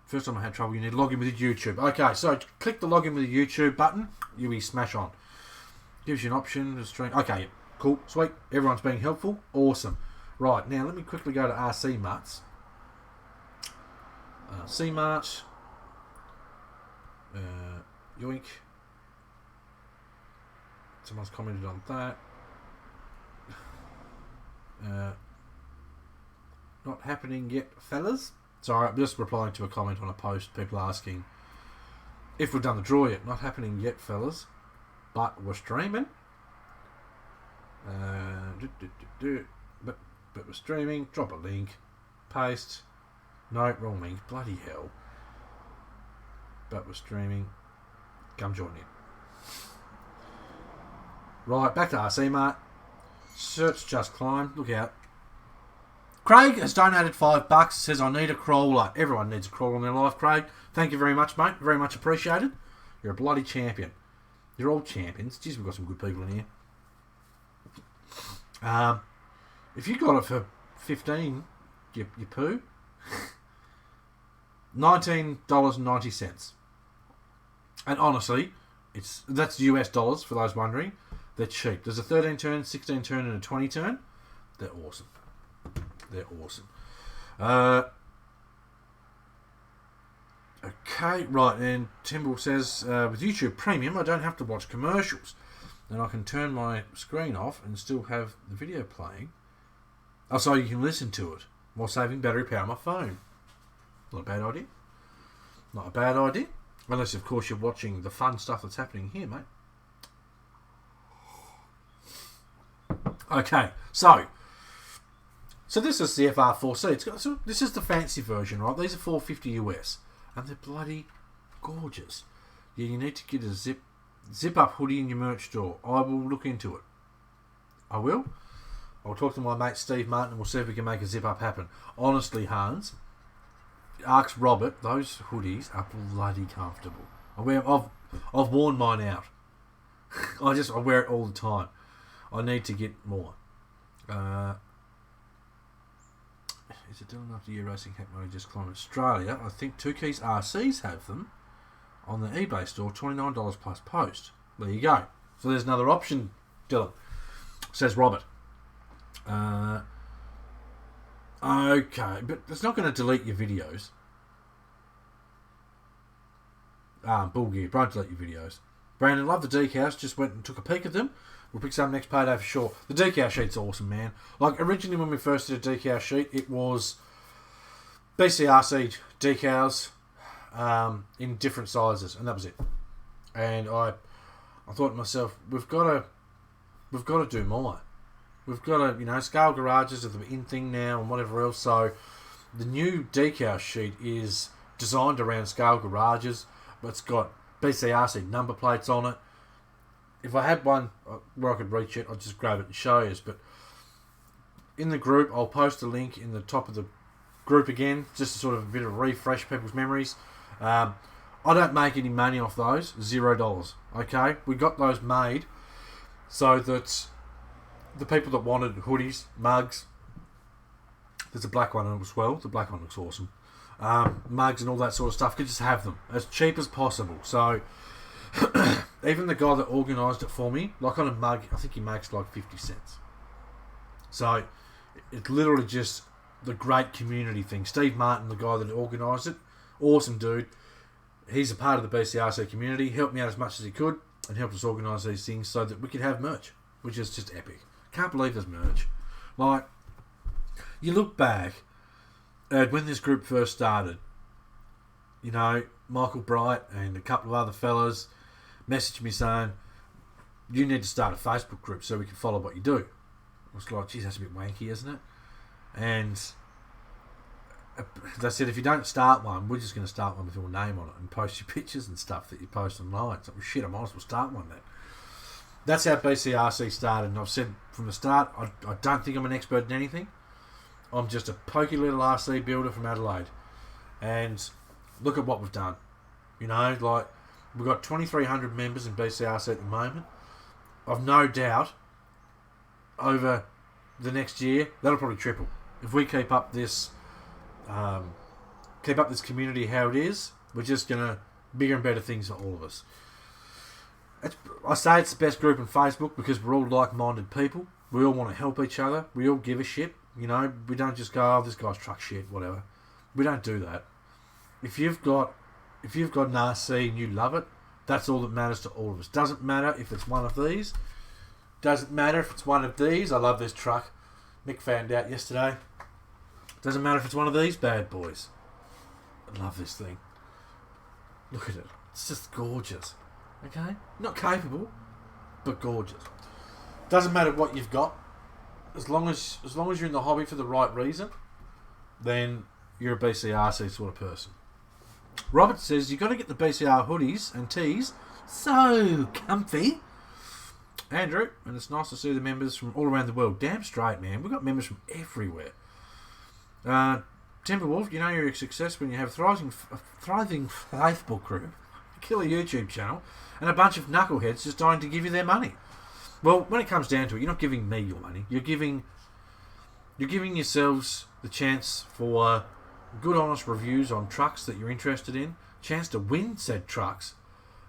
first time I had trouble, you need to log in with your YouTube. Okay, so click the login with the YouTube button, you'll be smash on. Gives you an option to stream. Okay, cool, sweet. Everyone's being helpful. Awesome. Right, now let me quickly go to RC Marts. C Mart. Yoink. Someone's commented on that. Not happening yet, fellas. Sorry, I'm just replying to a comment on a post. People asking if we've done the draw yet. Not happening yet, fellas. But we're streaming. But we're streaming. Drop a link. Paste. No, wrong link. Bloody hell. But we're streaming. Come join in. Right, back to RC Mart. Search just climbed. Look out. Craig has donated $5. Says, I need a crawler. Everyone needs a crawler in their life, Craig. Thank you very much, mate. Very much appreciated. You're a bloody champion. You're all champions. Jeez, we've got some good people in here. If you got it for 15, you poo. $19.90. And honestly, that's US dollars for those wondering. They're cheap. There's a 13 turn, 16 turn, and a 20 turn. They're awesome. They're awesome. Okay, right. And Timble says, with YouTube Premium, I don't have to watch commercials. And I can turn my screen off and still have the video playing. Oh, so you can listen to it while saving battery power on my phone. Not a bad idea. Not a bad idea. Unless, of course, you're watching the fun stuff that's happening here, mate. Okay, so this is the FR4C. This is the fancy version, right? These are $450 US, and they're bloody gorgeous. Yeah, you need to get a zip up hoodie in your merch store. I will look into it. I will. I'll talk to my mate Steve Martin and we'll see if we can make a zip up happen. Honestly, Hans, ask Robert, those hoodies are bloody comfortable. I've worn mine out. I wear it all the time. I need to get more. Is it doing after year racing hack mode just climbed Australia? I think Two Keys RCs have them on the eBay store, $29 plus post. There you go. So there's another option, Dylan. Says Robert. Okay, but it's not going to delete your videos. Bull gear, don't delete your videos. Brandon, love the decals, just went and took a peek at them. We'll pick some next payday for sure. The decal sheet's awesome, man. Like, originally when we first did a decal sheet, it was BCRC decals in different sizes, and that was it. And I thought to myself, we've got to do more. We've got to, scale garages are the in thing now and whatever else. So the new decal sheet is designed around scale garages, but it's got BCRC number plates on it. If I had one where I could reach it, I'd just grab it and show you. But in the group, I'll post a link in the top of the group again, just to sort of a bit of refresh people's memories. I don't make any money off those, $0. Okay, we got those made so that the people that wanted hoodies, mugs, there's a black one as well. The black one looks awesome. Mugs and all that sort of stuff, could just have them as cheap as possible. So even the guy that organised it for me, like on a mug, I think he makes like 50 cents. So it's literally just the great community thing. Steve Martin, the guy that organised it, awesome dude. He's a part of the BCRC community, helped me out as much as he could and helped us organise these things so that we could have merch, which is just epic. Can't believe there's merch. Like, you look back at when this group first started, Michael Bright and a couple of other fellas messaged me saying, you need to start a Facebook group so we can follow what you do. I was like, geez, that's a bit wanky, isn't it? And they said, if you don't start one, we're just going to start one with your name on it and post your pictures and stuff that you post online. So, shit, I might as well start one then. That's how BCRC started, and I've said from the start, I don't think I'm an expert in anything. I'm just a pokey little RC builder from Adelaide. And look at what we've done. We've got 2,300 members in BCRC at the moment. I've no doubt over the next year, that'll probably triple. If we keep up this community how it is, we're just going to bigger and better things for all of us. I say it's the best group on Facebook because we're all like-minded people. We all want to help each other. We all give a shit. We don't just go, this guy's truck shit, whatever. We don't do that. If you've got an RC and you love it, that's all that matters to all of us. Doesn't matter if it's one of these. Doesn't matter if it's one of these. I love this truck. Mick found out yesterday. Doesn't matter if it's one of these bad boys. I love this thing. Look at it. It's just gorgeous. Okay? Not capable, but gorgeous. Doesn't matter what you've got. As long as you're in the hobby for the right reason, then you're a BCRC sort of person. Robert says, you've got to get the BCR hoodies and tees. So comfy. Andrew, and it's nice to see the members from all around the world. Damn straight, man. We've got members from everywhere. Timberwolf, you're a success when you have a thriving Facebook group, a killer YouTube channel, and a bunch of knuckleheads just dying to give you their money. Well, when it comes down to it, you're not giving me your money. You're giving yourselves the chance for good, honest reviews on trucks that you're interested in, chance to win said trucks.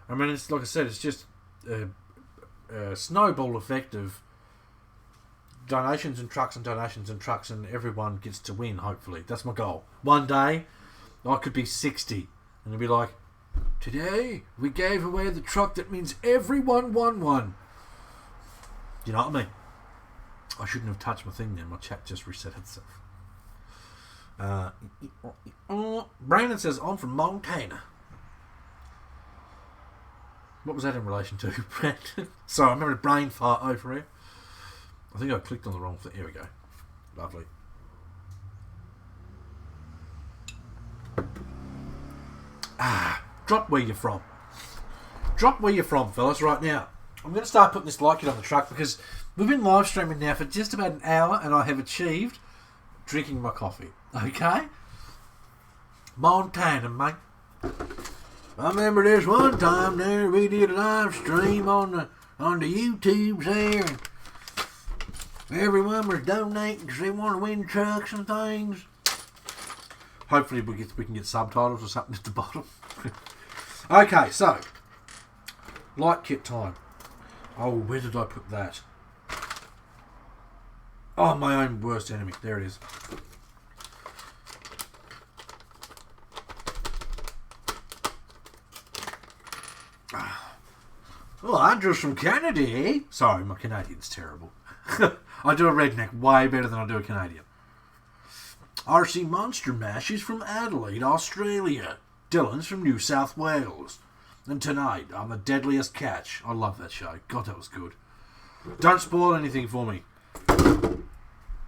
I mean, it's like I said, it's just a snowball effect of donations and trucks and everyone gets to win, hopefully. That's my goal. One day, I could be 60 and it'll be like, today we gave away the truck that means everyone won one. You know what I mean? I shouldn't have touched my thing then. My chat just reset itself. Brandon says, I'm from Montana. What was that in relation to, Brandon? Sorry, I'm having a brain fart over here. I think I clicked on the wrong thing. Here we go. Lovely. Drop where you're from. Drop where you're from, fellas, right now. I'm going to start putting this light kit on the truck because we've been live streaming now for just about an hour and I have achieved drinking my coffee. Okay? Montana, mate. I remember this one time there, we did a live stream on the YouTubes there. Everyone was donating because they want to win trucks and things. Hopefully we can get subtitles or something at the bottom. Okay, so light kit time. Oh, where did I put that? Oh, my own worst enemy. There it is. Oh, Andrew's from Canada, eh? Sorry, my Canadian's terrible. I do a redneck way better than I do a Canadian. RC Monster Mash is from Adelaide, Australia. Dylan's from New South Wales. And tonight, on The Deadliest Catch. I love that show. God, that was good. Don't spoil anything for me.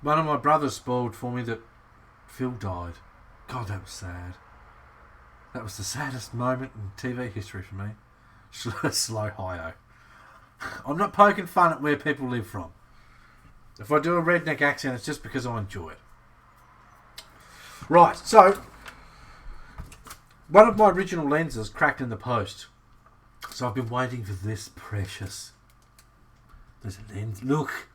One of my brothers spoiled for me that Phil died. God, that was sad. That was the saddest moment in TV history for me. Slow hi-oh. I'm not poking fun at where people live from. If I do a redneck accent, it's just because I enjoy it. Right, so one of my original lenses cracked in the post. So I've been waiting for this precious. There's a lens. Look.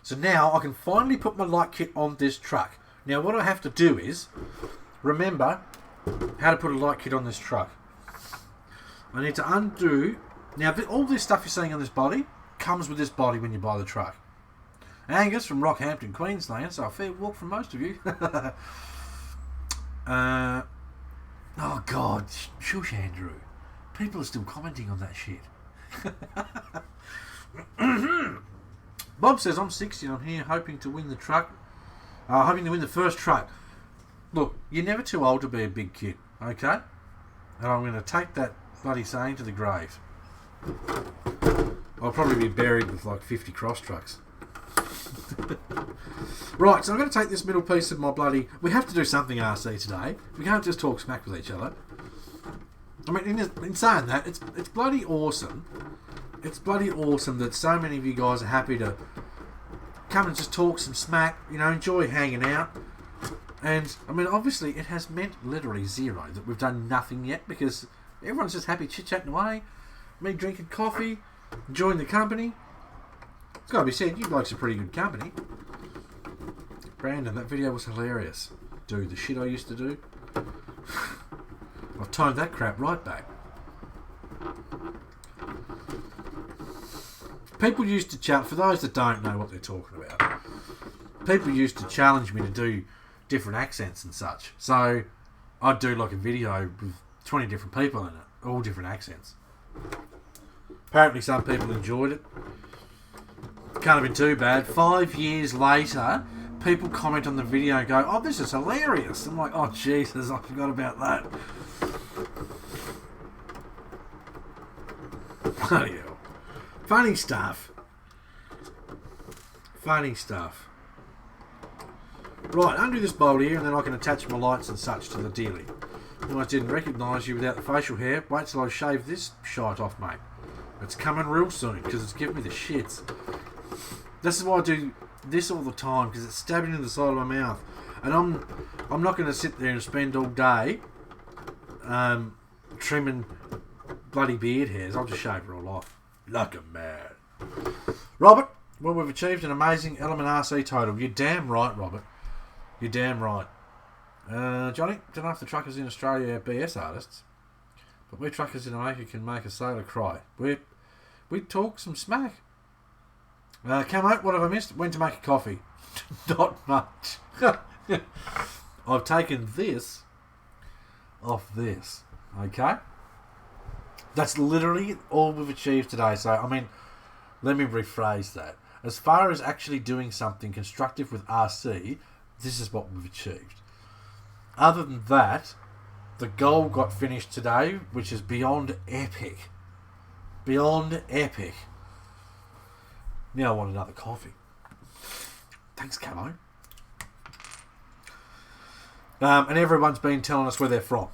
So now I can finally put my light kit on this truck. Now what I have to do is remember how to put a light kit on this truck. I need to undo. Now all this stuff you're seeing on this body comes with this body when you buy the truck. Angus from Rockhampton, Queensland, so a fair walk from most of you. Oh God, shush Andrew. People are still commenting on that shit. Bob says, I'm 60 and I'm here hoping to win the truck. Hoping to win the first truck. Look, you're never too old to be a big kid, okay? And I'm going to take that bloody saying to the grave. I'll probably be buried with like 50 cross trucks. Right, so I'm going to take this middle piece of my bloody... We have to do something, RC, today. We can't just talk smack with each other. I mean, in saying that, it's bloody awesome. It's bloody awesome that so many of you guys are happy to come and just talk some smack, you know, enjoy hanging out. And, I mean, obviously, it has meant literally zero that we've done nothing yet because everyone's just happy chit-chatting away, me drinking coffee, enjoying the company. It's got to be said, you blokes are pretty good company. Brandon, that video was hilarious. Dude, the shit I used to do. I've toned that crap right back. People used to challenge, for those that don't know what they're talking about, people used to challenge me to do different accents and such. So I'd do like a video with 20 different people in it, all different accents. Apparently some people enjoyed it. Can't have been too bad. 5 years later, people comment on the video and go, oh, this is hilarious. I'm like, oh, Jesus, I forgot about that. Bloody hell. Funny stuff. Funny stuff. Right, undo this bolt here and then I can attach my lights and such to the dealie. I didn't recognise you without the facial hair. Wait till I shave this shite off, mate. It's coming real soon because it's giving me the shits. This is why I do this all the time because it's stabbing in the side of my mouth. And I'm not going to sit there and spend all day trimming bloody beard hairs. I'll just shave it all off. Like a man. Robert, well, we've achieved an amazing Element RC total. You're damn right, Robert. You're damn right. Johnny, don't know if the truckers in Australia are BS artists, but we truckers in America can make a sailor cry. We talk some smack. Camo, what have I missed? When to make a coffee? Not much. I've taken this off this. Okay? That's literally all we've achieved today. So, I mean, let me rephrase that. As far as actually doing something constructive with RC, this is what we've achieved. Other than that, the goal got finished today, which is beyond epic. Beyond epic. Now I want another coffee. Thanks, Camo. And everyone's been telling us where they're from.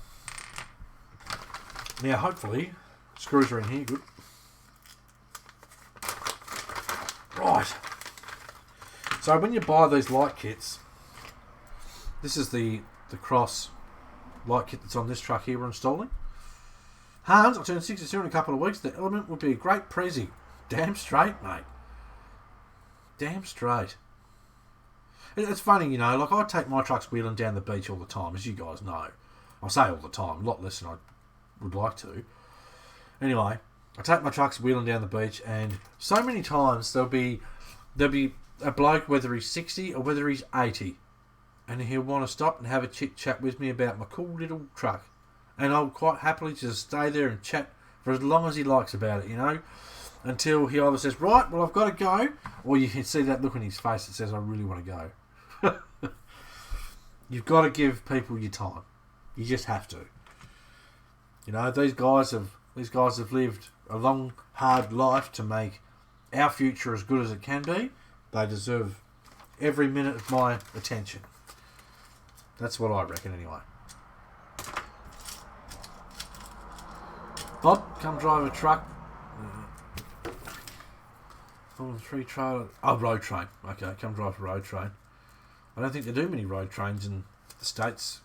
Now, hopefully, screws are in here. Good. Right. So when you buy these light kits, this is the cross light kit that's on this truck here we're installing. Hans, I'll turn 62 in a couple of weeks. The Element would be a great prezi. Damn straight, mate. Damn straight. It's funny, you know, like I take my trucks wheeling down the beach all the time, as you guys know. I say all the time, a lot less than I would like to. Anyway, I take my trucks wheeling down the beach, and so many times there'll be a bloke, whether he's 60 or whether he's 80, and he'll want to stop and have a chit chat with me about my cool little truck. And I'll quite happily just stay there and chat for as long as he likes about it, you know, until he either says, right, well, I've got to go, or you can see that look on his face that says, I really want to go. You've got to give people your time. You just have to. You know, these guys have lived a long, hard life to make our future as good as it can be. They deserve every minute of my attention. That's what I reckon, anyway. Bob, come drive a truck. 3 trailer. Oh, road train. Okay, come drive a road train. I don't think they do many road trains in the States,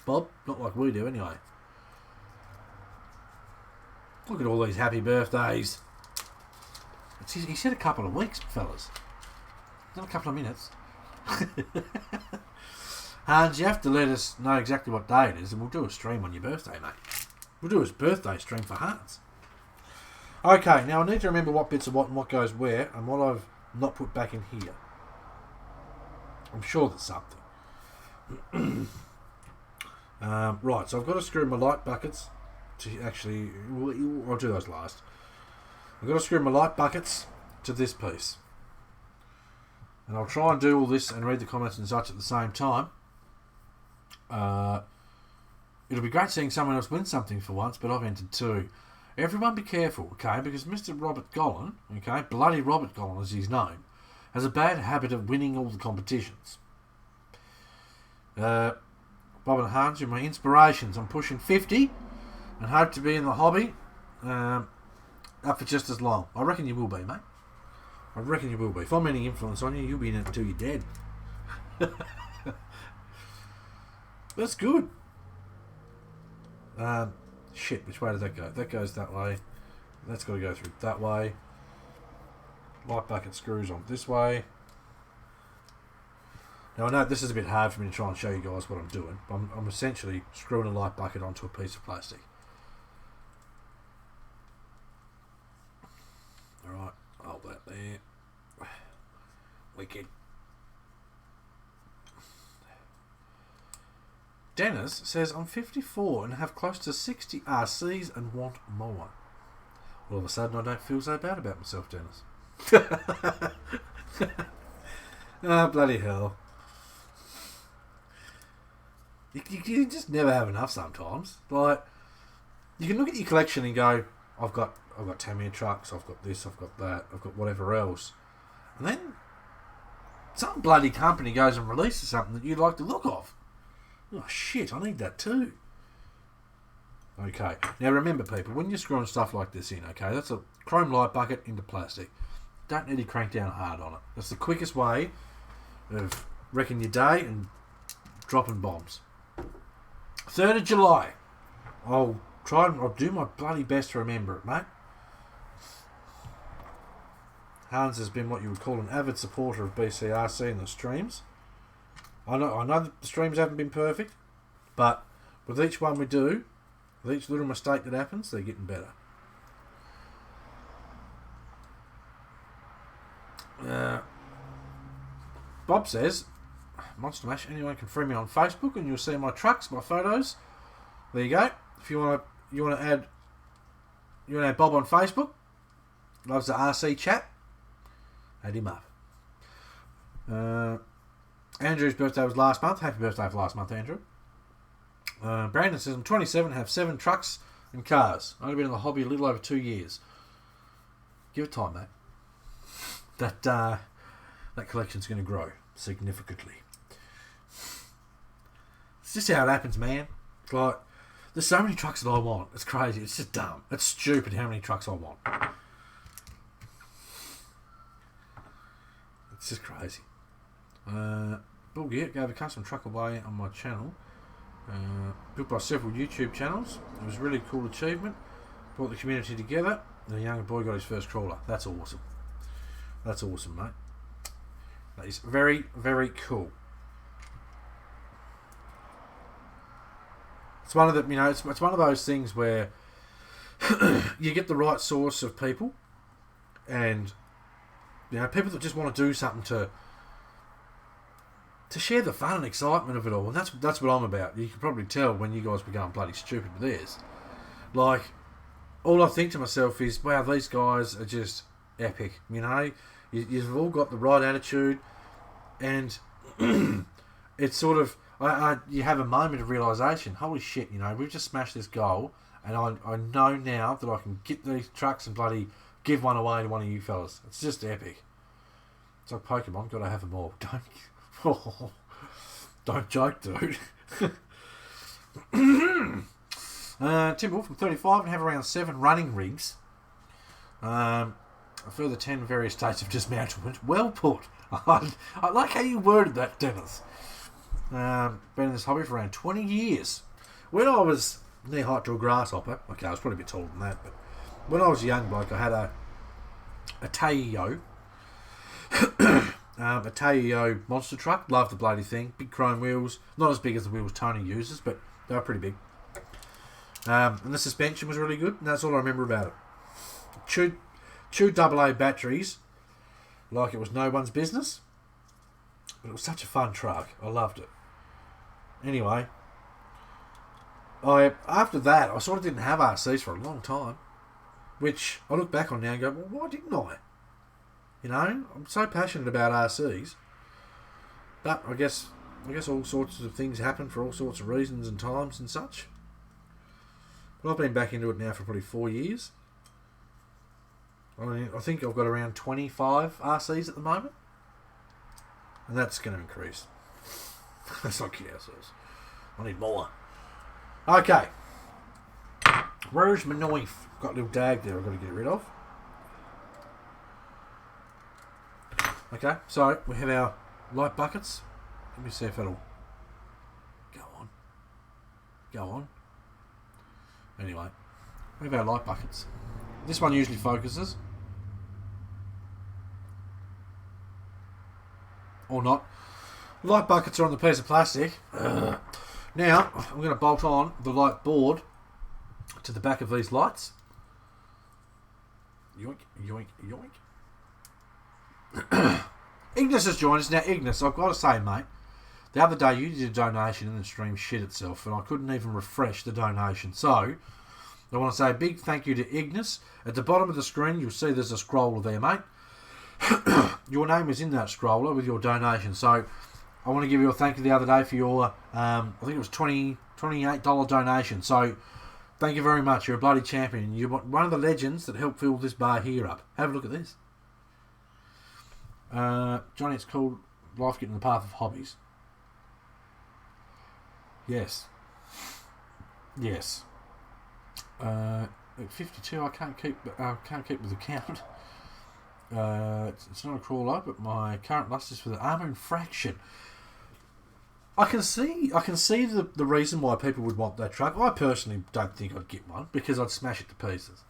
Bob. Not like we do, anyway. Look at all these happy birthdays. He said a couple of weeks, fellas. Not a couple of minutes. Hans, you have to let us know exactly what day it is, and we'll do a stream on your birthday, mate. We'll do his birthday stream for Hans. Okay, now I need to remember what bits are what and what goes where, and what I've not put back in here. I'm sure there's something. Right, so I've got to screw my light buckets to actually... I'll do those last. I've got to screw my light buckets to this piece. And I'll try and do all this and read the comments and such at the same time. It'll be great seeing someone else win something for once, but I've entered 2. Everyone be careful, okay? Because Mr. Robert Gollan, okay, bloody Robert Gollan as he's known, has a bad habit of winning all the competitions. Bob and Hans, you're my inspirations. I'm pushing 50 and hope to be in the hobby up for just as long. I reckon you will be, mate. I reckon you will be. If I'm any influence on you, you'll be in it until you're dead. That's good. Shit, which way does that go? That goes that way. That's got to go through that way. Light bucket screws on this way. Now I know this is a bit hard for me to try and show you guys what I'm doing. But I'm essentially screwing a light bucket onto a piece of plastic. Alright, hold that there. Wicked. Dennis says, I'm 54 and have close to 60 RCs and want more. All of a sudden I don't feel so bad about myself, Dennis. Oh, bloody hell. You just never have enough sometimes. Like, you can look at your collection and go, I've got Tamiya trucks, I've got this, I've got that, I've got whatever else. And then some bloody company goes and releases something that you'd like the look of. Oh shit, I need that too. Okay, now remember people, when you're screwing stuff like this in, okay, that's a chrome light bucket into plastic. Don't need to crank down hard on it. That's the quickest way of wrecking your day and dropping bombs. 3rd of July. I'll do my bloody best to remember it, mate. Hans has been what you would call an avid supporter of BCRC in the streams. I know that the streams haven't been perfect, but with each one we do, with each little mistake that happens, they're getting better. Bob says, Monster Mash, anyone can friend me on Facebook and you'll see my trucks, my photos. There you go. If you want to add Bob on Facebook, loves the RC chat, add him up. Andrew's birthday was last month. Happy birthday for last month, Andrew. Brandon says, I'm 27, have 7 trucks and cars. I've only been in the hobby a little over 2 years. Give it time, mate. That collection's going to grow significantly. It's just how it happens, man. It's like, there's so many trucks that I want. It's crazy. It's just dumb. It's stupid how many trucks I want. It's just crazy. Bill Geert gave a custom truck away on my channel Built by several YouTube channels. It was a really cool achievement. Brought the community together. And a younger boy got his first crawler. That's awesome. That's awesome, mate. That is very, very cool. It's one of the, it's one of those things where you get the right source of people, and people that just want to do something to share the fun and excitement of it all, and that's what I'm about. You can probably tell when you guys were going bloody stupid with theirs. Like, all I think to myself is, wow, these guys are just epic. You've all got the right attitude, and it's sort of, you have a moment of realisation. Holy shit, we've just smashed this goal, and I know now that I can get these trucks and bloody give one away to one of you fellas. It's just epic. It's like Pokemon, gotta have them all. Don't joke, dude. Tim Wolf from 35 and have around 7 running rigs. A further 10 in various states of dismantlement. Well put. I like how you worded that, Dennis. Been in this hobby for around 20 years. When I was knee height to a grasshopper, okay, I was probably a bit taller than that, but when I was a young bloke, I had a Taio. A Taio monster truck. Loved the bloody thing. Big chrome wheels. Not as big as the wheels Tony uses, but they were pretty big. And the suspension was really good, and that's all I remember about it. Chewed AA batteries like it was no one's business, but it was such a fun truck. I loved it. Anyway, after that, I sort of didn't have RCs for a long time, which I look back on now and go, well, why didn't I? I'm so passionate about RCs, but I guess all sorts of things happen for all sorts of reasons and times and such. But I've been back into it now for probably 4 years. I think I've got around 25 RCs at the moment, and that's going to increase. That's not key ourselves. I need more. Okay. Where's my knife? Got a little dag there I've got to get rid of. Okay, so we have our light buckets. Let me see if it'll go on. Anyway, we have our light buckets. This one usually focuses. Or not. Light buckets are on the piece of plastic. Now, I'm going to bolt on the light board to the back of these lights. Yoink, yoink, yoink. Ignis has joined us. Now, Ignis, I've got to say, mate, the other day you did a donation and the stream shit itself, and I couldn't even refresh the donation. So, I want to say a big thank you to Ignis. At the bottom of the screen, you'll see there's a scroller there, mate. Your name is in that scroller with your donation. So, I want to give you a thank you the other day for your, I think it was $28 donation. So, thank you very much. You're a bloody champion. You're one of the legends that helped fill this bar here up. Have a look at this. Johnny, it's called Life Getting in the Path of Hobbies. Yes. At 52, I can't keep with the count. It's not a crawler, but my current lust is for the armour infraction. I can see the reason why people would want that truck. I personally don't think I'd get one because I'd smash it to pieces.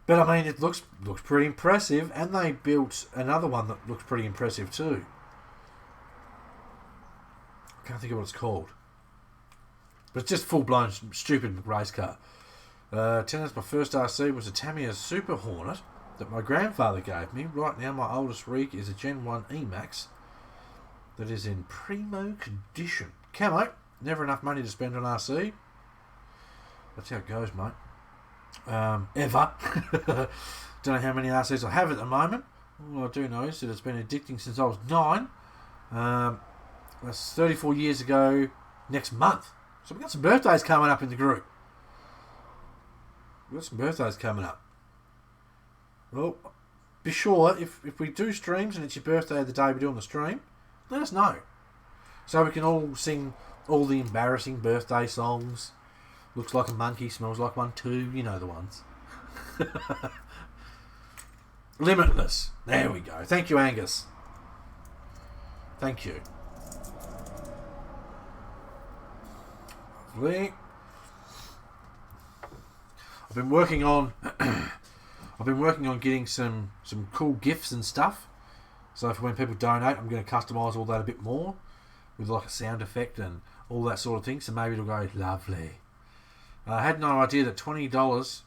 But I mean, it looks pretty impressive, and they built another one that looks pretty impressive too. I can't think of what it's called, but it's just full blown stupid race car. Tennis, my first RC was a Tamiya Super Hornet that my grandfather gave me. Right now, my oldest rig is a Gen 1 E-Max that is in primo condition. Camo, never enough money to spend on RC. That's how it goes, mate. Ever. Don't know how many RCs I have at the moment. All I do know is that it's been addicting since I was 9. That's 34 years ago next month. So we've got some birthdays coming up in the group. We've got some birthdays coming up. Well, be sure, if we do streams and it's your birthday the day we're doing the stream, let us know. So we can all sing all the embarrassing birthday songs. Looks like a monkey, smells like one too. You know the ones. Limitless. There we go. Thank you, Angus. Thank you. Lovely. I've been working on getting some cool gifts and stuff. So for when people donate, I'm going to customise all that a bit more with like a sound effect and all that sort of thing. So maybe it'll go lovely. I had no idea that $20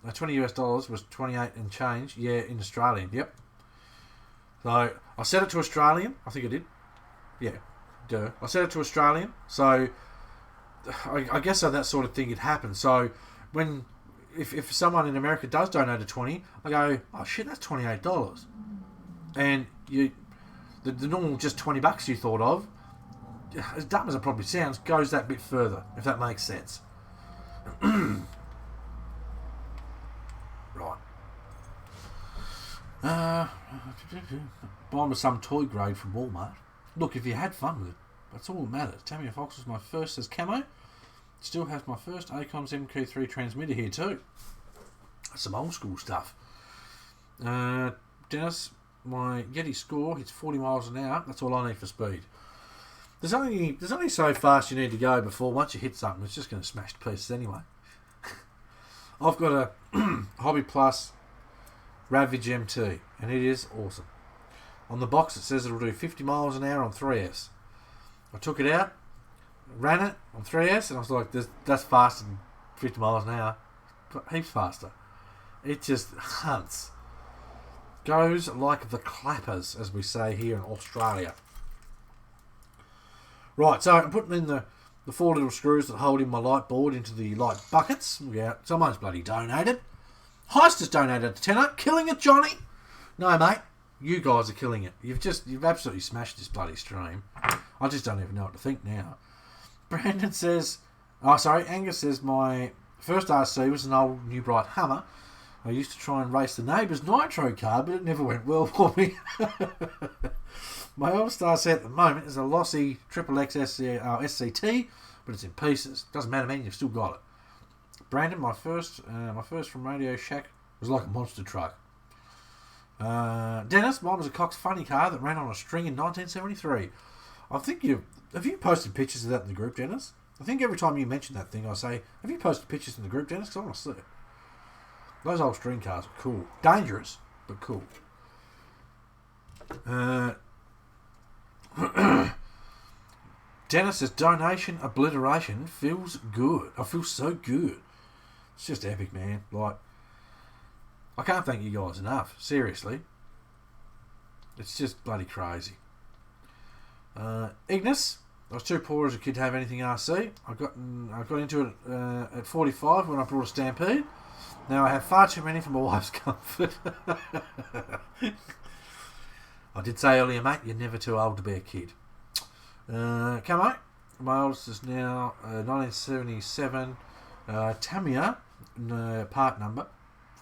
US was 28 and change. Yeah, in Australian. Yep. So I set it to Australian. I think I did. Yeah, duh. I set it to Australian. So I guess so that sort of thing had happened. So when if someone in America does donate a 20, I go, oh shit, that's $28. And the normal just $20 you thought of, as dumb as it probably sounds, goes that bit further, if that makes sense. Right. Buying with some toy grade from Walmart. Look, if you had fun with it, that's all that matters. Tammy Fox was my first as camo. Still has my first Acon's MQ3 transmitter here too. That's some old school stuff. Dennis, my Yeti score hits 40 miles an hour. That's all I need for speed. There's only so fast you need to go before once you hit something, it's just going to smash to pieces anyway. I've got a Hobby Plus Ravage MT, and it is awesome. On the box it says it'll do 50 miles an hour on 3S. I took it out, ran it on 3S, and I was like, that's faster than 50 miles an hour. Heaps faster. It just hunts. Goes like the clappers, as we say here in Australia. Right, so I'm putting in the 4 little screws that hold in my light board into the light buckets. Yeah, someone's bloody donated. Heist has donated a tenner. Killing it, Johnny? No, mate. You guys are killing it. You've absolutely smashed this bloody stream. I just don't even know what to think now. Angus says, my first RC was an old New Bright Hummer. I used to try and race the neighbour's nitro car, but it never went well for me. My All-Star set at the moment is a Lossy XXX SCT, but it's in pieces. Doesn't matter, man, you've still got it. Brandon, my first from Radio Shack was like a monster truck. Dennis, mine was a Cox funny car that ran on a string in 1973. I think have you posted pictures of that in the group, Dennis? I think every time you mention that thing, I say, have you posted pictures in the group, Dennis? Because I want to see it. Those old string cars are cool. Dangerous, but cool. Dennis's donation obliteration feels good. I feel so good. It's just epic, man. Like, I can't thank you guys enough. Seriously. It's just bloody crazy. Ignis, I was too poor as a kid to have anything RC. I got into it at 45 when I brought a Stampede. Now I have far too many for my wife's comfort. I did say earlier, mate, you're never too old to be a kid. Camo, my oldest is now 1977 Tamiya, part number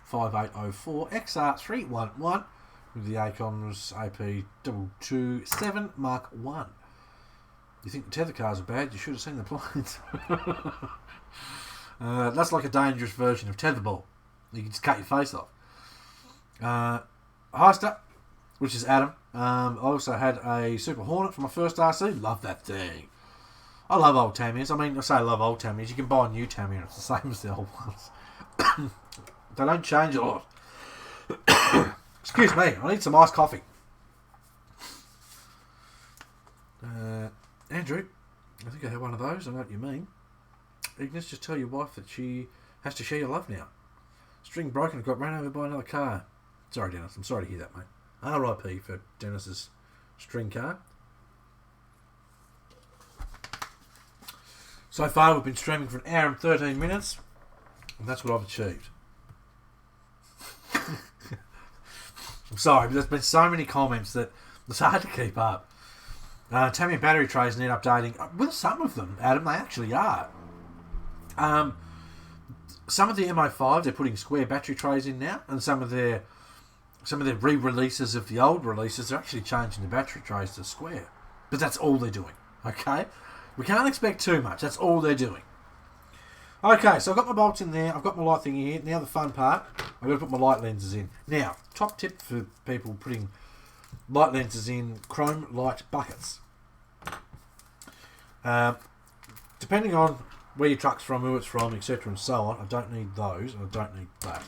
5804 XR311 with the Acon's AP227 Mark 1. You think the tether cars are bad? You should have seen the planes. That's like a dangerous version of tetherball. You can just cut your face off. Heister, which is Adam. I also had a Super Hornet for my first RC. Love that thing. I love old Tamias. I mean, I say I love old Tamias. You can buy a new Tamiya. It's the same as the old ones. They don't change a lot. Excuse me. I need some iced coffee. Andrew, I think I had one of those. I know what you mean. Ignis, just tell your wife that she has to share your love now. String broken and got run over by another car. Sorry, Dennis. I'm sorry to hear that, mate. R.I.P. for Dennis's string car. So far, we've been streaming for 1 hour and 13 minutes, and that's what I've achieved. I'm sorry, but there's been so many comments that it's hard to keep up. Tamiya battery trays need updating. With some of them, Adam, they actually are. Some of the MO5 they're putting square battery trays in now, and some of their re-releases of the old releases are actually changing the battery trays to square. But that's all they're doing. Okay, we can't expect too much. That's all they're doing. Okay, so I've got my bolts in there. I've got my light thing here. Now the fun part, I've got to put my light lenses in. Now, top tip for people putting light lenses in chrome light buckets. Depending on where your truck's from, who it's from, etc. and so on, I don't need those, and I don't need that.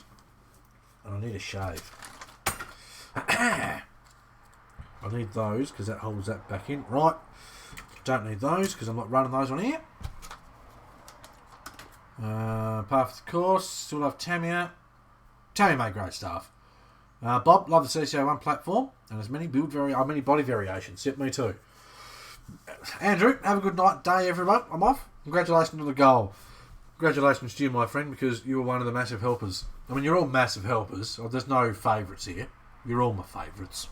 And I need a shave. I need those because that holds that back in. Right. Don't need those because I'm not running those on here. Part of the course. Still love Tamia. Tamia made great stuff. Bob, love the CCO1 platform and as many many body variations. Yep, me too. Andrew, have a good night, day, everyone. I'm off. Congratulations on the goal. Congratulations to you, my friend, because you were one of the massive helpers. I mean, you're all massive helpers. There's no favourites here. You're all my favourites.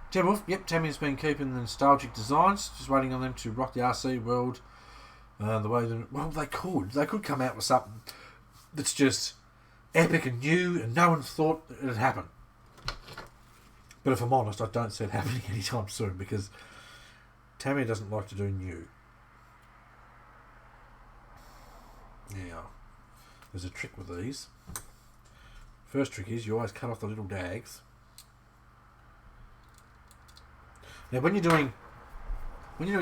Tim Wolf, yep, Tammy's been keeping the nostalgic designs. Just waiting on them to rock the RC world. The way that, well, they could come out with something that's just epic and new, and no one thought it'd happen. But if I'm honest, I don't see it happening anytime soon because Tammy doesn't like to do new. Now, there's a trick with these. First trick is you always cut off the little dags. Now, when you're doing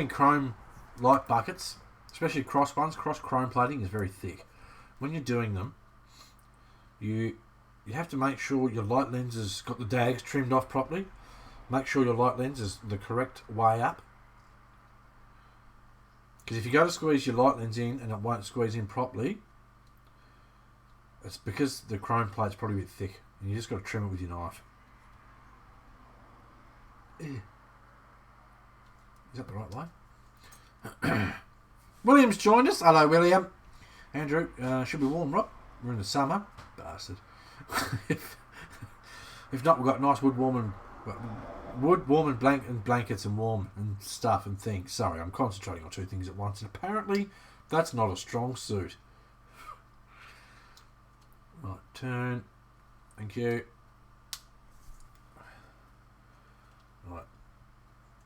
chrome light buckets, especially cross ones, cross chrome plating is very thick. When you're doing them, you have to make sure your light lens has got the dags trimmed off properly. Make sure your light lens is the correct way up. Because if you go to squeeze your light lens in and it won't squeeze in properly, it's because the chrome plate's probably a bit thick and you just got to trim it with your knife. Is that the right way? William's joined us. Hello, William. Andrew, should be warm, right? We're in the summer. Bastard. if not, we've got nice wood warm and blankets and warm and stuff and things. Sorry, I'm concentrating on two things at once, and apparently that's not a strong suit. Right, turn. Thank you. Right.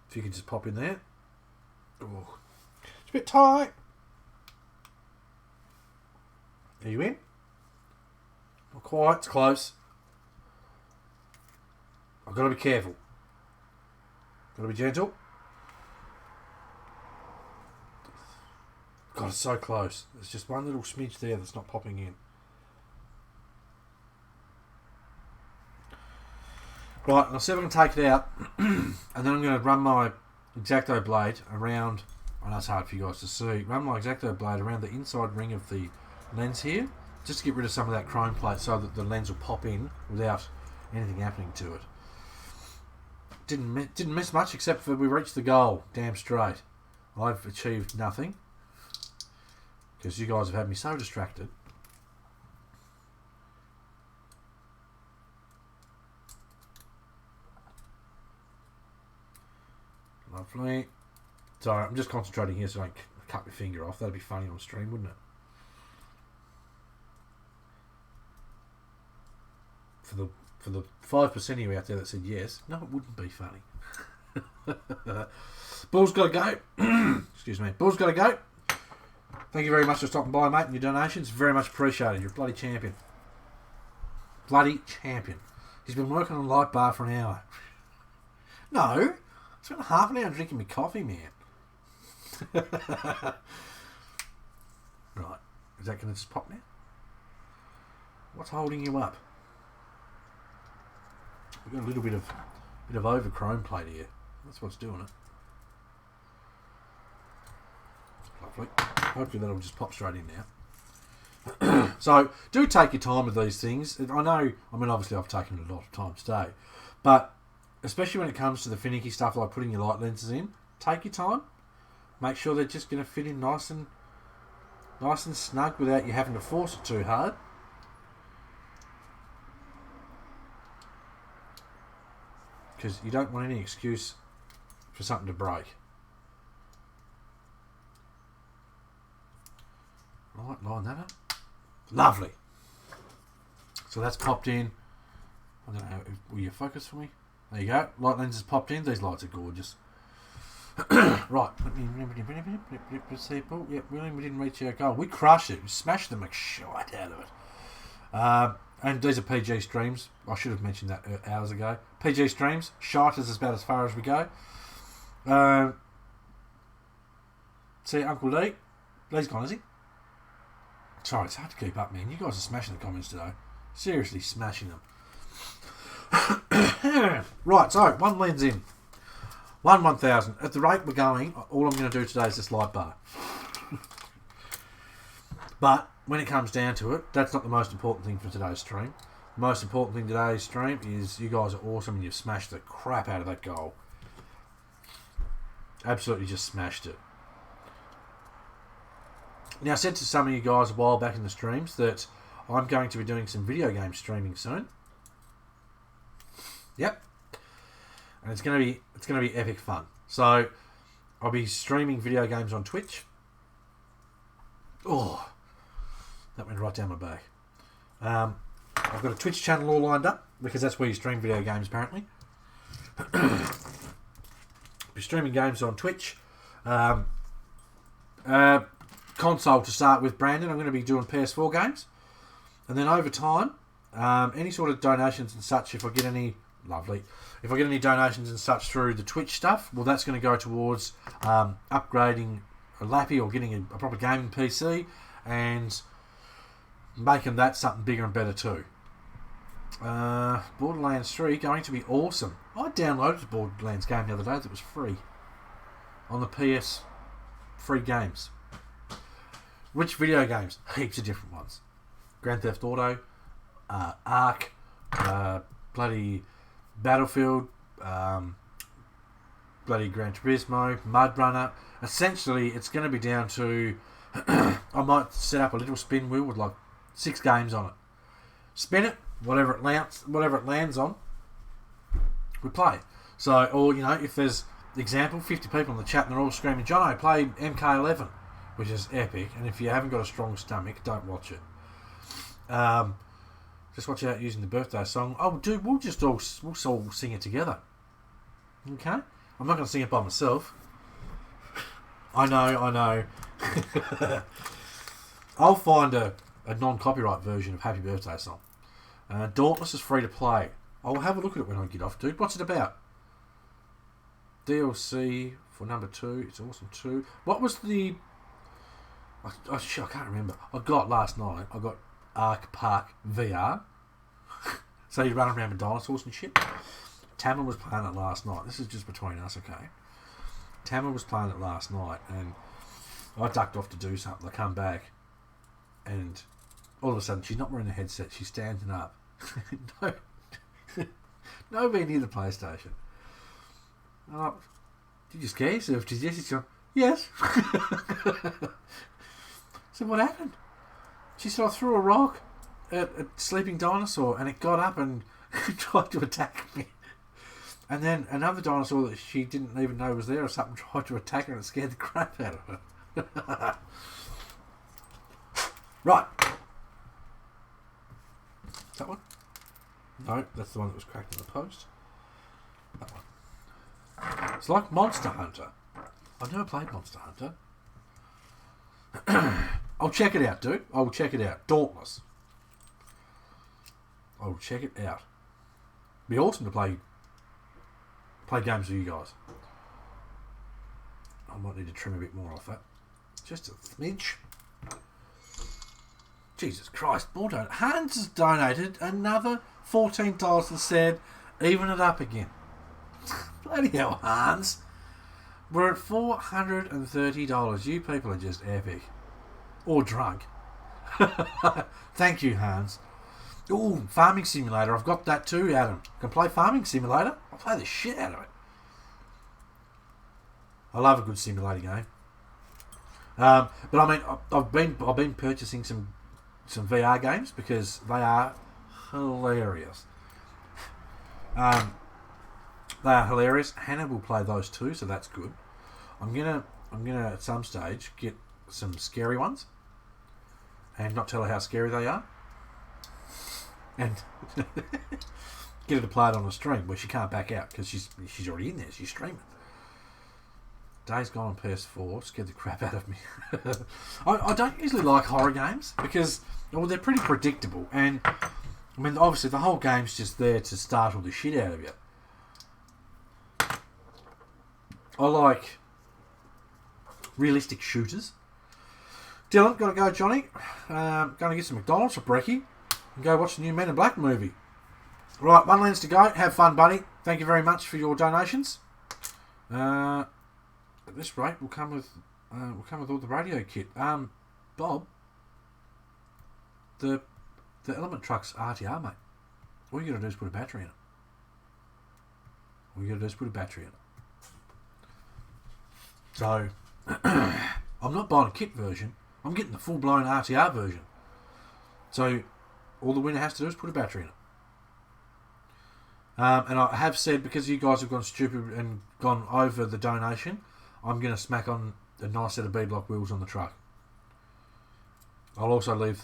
If you could just pop in there. Oh, it's a bit tight. Are you in? Not quite, it's close. I've got to be careful. Got to be gentle. God, it's so close. There's just one little smidge there that's not popping in. Right, I'll see if I can take it out. And then I'm going to run my X-Acto blade around. I know it's hard for you guys to see. Run my X-Acto blade around the inside ring of the lens here, just to get rid of some of that chrome plate so that the lens will pop in without anything happening to it. Didn't miss much except for we reached the goal. Damn straight. I've achieved nothing because you guys have had me so distracted. Lovely. Sorry, I'm just concentrating here so I don't cut my finger off. That'd be funny on stream, wouldn't it? For the 5% of you out there that said yes, no, it wouldn't be funny. Bull's got to go. Excuse me. Bull's got to go. Thank you very much for stopping by, mate, and your donations. Very much appreciated. You're a bloody champion. Bloody champion. He's been working on light bar for an hour. No, I spent half an hour drinking my coffee, man. Right. Is that going to just pop now? What's holding you up? We've got a little bit of over chrome plate here. That's what's doing it. Lovely. Hopefully that'll just pop straight in now. So do take your time with these things. I know, I mean, obviously I've taken a lot of time today, but especially when it comes to the finicky stuff like putting your light lenses in, take your time. Make sure they're just going to fit in nice and snug without you having to force it too hard. Because you don't want any excuse for something to break. Right, line that up. Lovely. So that's popped in. I don't know, will you focus for me? There you go. Light lenses popped in. These lights are gorgeous. Right. Yep, William, we didn't reach our goal. We crushed it. We smashed the McShite out of it. And these are PG streams. I should have mentioned that hours ago. PG streams. Shite is about as far as we go. See, Uncle Lee. Lee's gone, is he? Sorry, it's hard to keep up, man. You guys are smashing the comments today. Seriously smashing them. Right, so 1 lens in. 1,000. At the rate we're going, all I'm going to do today is this light bar. But when it comes down to it, that's not the most important thing for today's stream. The most important thing today's stream is you guys are awesome and you've smashed the crap out of that goal. Absolutely just smashed it. Now, I said to some of you guys a while back in the streams that I'm going to be doing some video game streaming soon. Yep. And it's going to be epic fun. So, I'll be streaming video games on Twitch. Oh, that went right down my back. I've got a Twitch channel all lined up because that's where you stream video games apparently. Be streaming games on Twitch. Console to start with, Brandon. I'm going to be doing PS4 games, and then over time, any sort of donations and such, if I get any, lovely, if I get any donations and such through the Twitch stuff, well, that's going to go towards upgrading a Lappy or getting a proper gaming PC and making that something bigger and better too. Borderlands 3 going to be awesome. I downloaded the Borderlands game the other day that was free on the PS free games. Which video games? Heaps of different ones. Grand Theft Auto, Ark, bloody Battlefield, bloody Gran Turismo, Mud Runner. Essentially, it's going to be down to I might set up a little spin wheel with like 6 games on it. Spin it, whatever it lands on, we play. So, or you know, if there's example 50 people in the chat and they're all screaming, "Jono, play MK11." Which is epic, and if you haven't got a strong stomach, don't watch it. Just watch out using the birthday song. Oh, dude, we'll all sing it together. Okay? I'm not going to sing it by myself. I know. I'll find a non-copyright version of Happy Birthday song. Dauntless is free to play. I'll have a look at it when I get off, dude. What's it about? DLC for number 2. It's awesome too. What was the... I can't remember. I got last night. I got Ark Park VR. So you run around with dinosaurs and shit. Tamara was playing it last night. This is just between us, okay? Tamara was playing it last night, and I ducked off to do something. I come back, and all of a sudden she's not wearing a headset. She's standing up. Nobody near the PlayStation. Did you scare yourself? Did you? She's going, yes. So what happened? She said I threw a rock at a sleeping dinosaur and it got up and tried to attack me. And then another dinosaur that she didn't even know was there or something tried to attack her and it scared the crap out of her. Right. That one? No, that's the one that was cracked in the post. That one. It's like Monster Hunter. I've never played Monster Hunter. I'll check it out, dude. I will check it out. Dauntless. I will check it out. Be awesome to play games with you guys. I might need to trim a bit more off that. Just a smidge. Jesus Christ, more donate. Hans has donated another $14 and said, even it up again. Bloody hell, Hans. We're at $430. You people are just epic. Or drunk. Thank you, Hans. Ooh, Farming Simulator. I've got that too, Adam. Can play Farming Simulator? I'll play the shit out of it. I love a good simulator game. But I mean, I've been purchasing some VR games because they are hilarious. They are hilarious. Hannah will play those too, so that's good. I'm gonna at some stage get some scary ones and not tell her how scary they are, and get her to play it on a stream where she can't back out because she's already in there. She's streaming. Days Gone on PS4 scared the crap out of me. I don't usually like horror games because, well, they're pretty predictable. And, I mean, obviously the whole game's just there to startle the shit out of you. I like realistic shooters. Dylan, gotta go, Johnny. Gonna get some McDonald's for brekkie and go watch the new Men in Black movie. Right, one lens to go. Have fun, buddy. Thank you very much for your donations. At this rate, we'll come with all the radio kit. Bob, the Element Truck's RTR, mate. All you gotta do is put a battery in it. So, I'm not buying a kit version. I'm getting the full-blown RTR version. So, all the winner has to do is put a battery in it. And I have said, because you guys have gone stupid and gone over the donation, I'm going to smack on a nice set of beadlock wheels on the truck. I'll also leave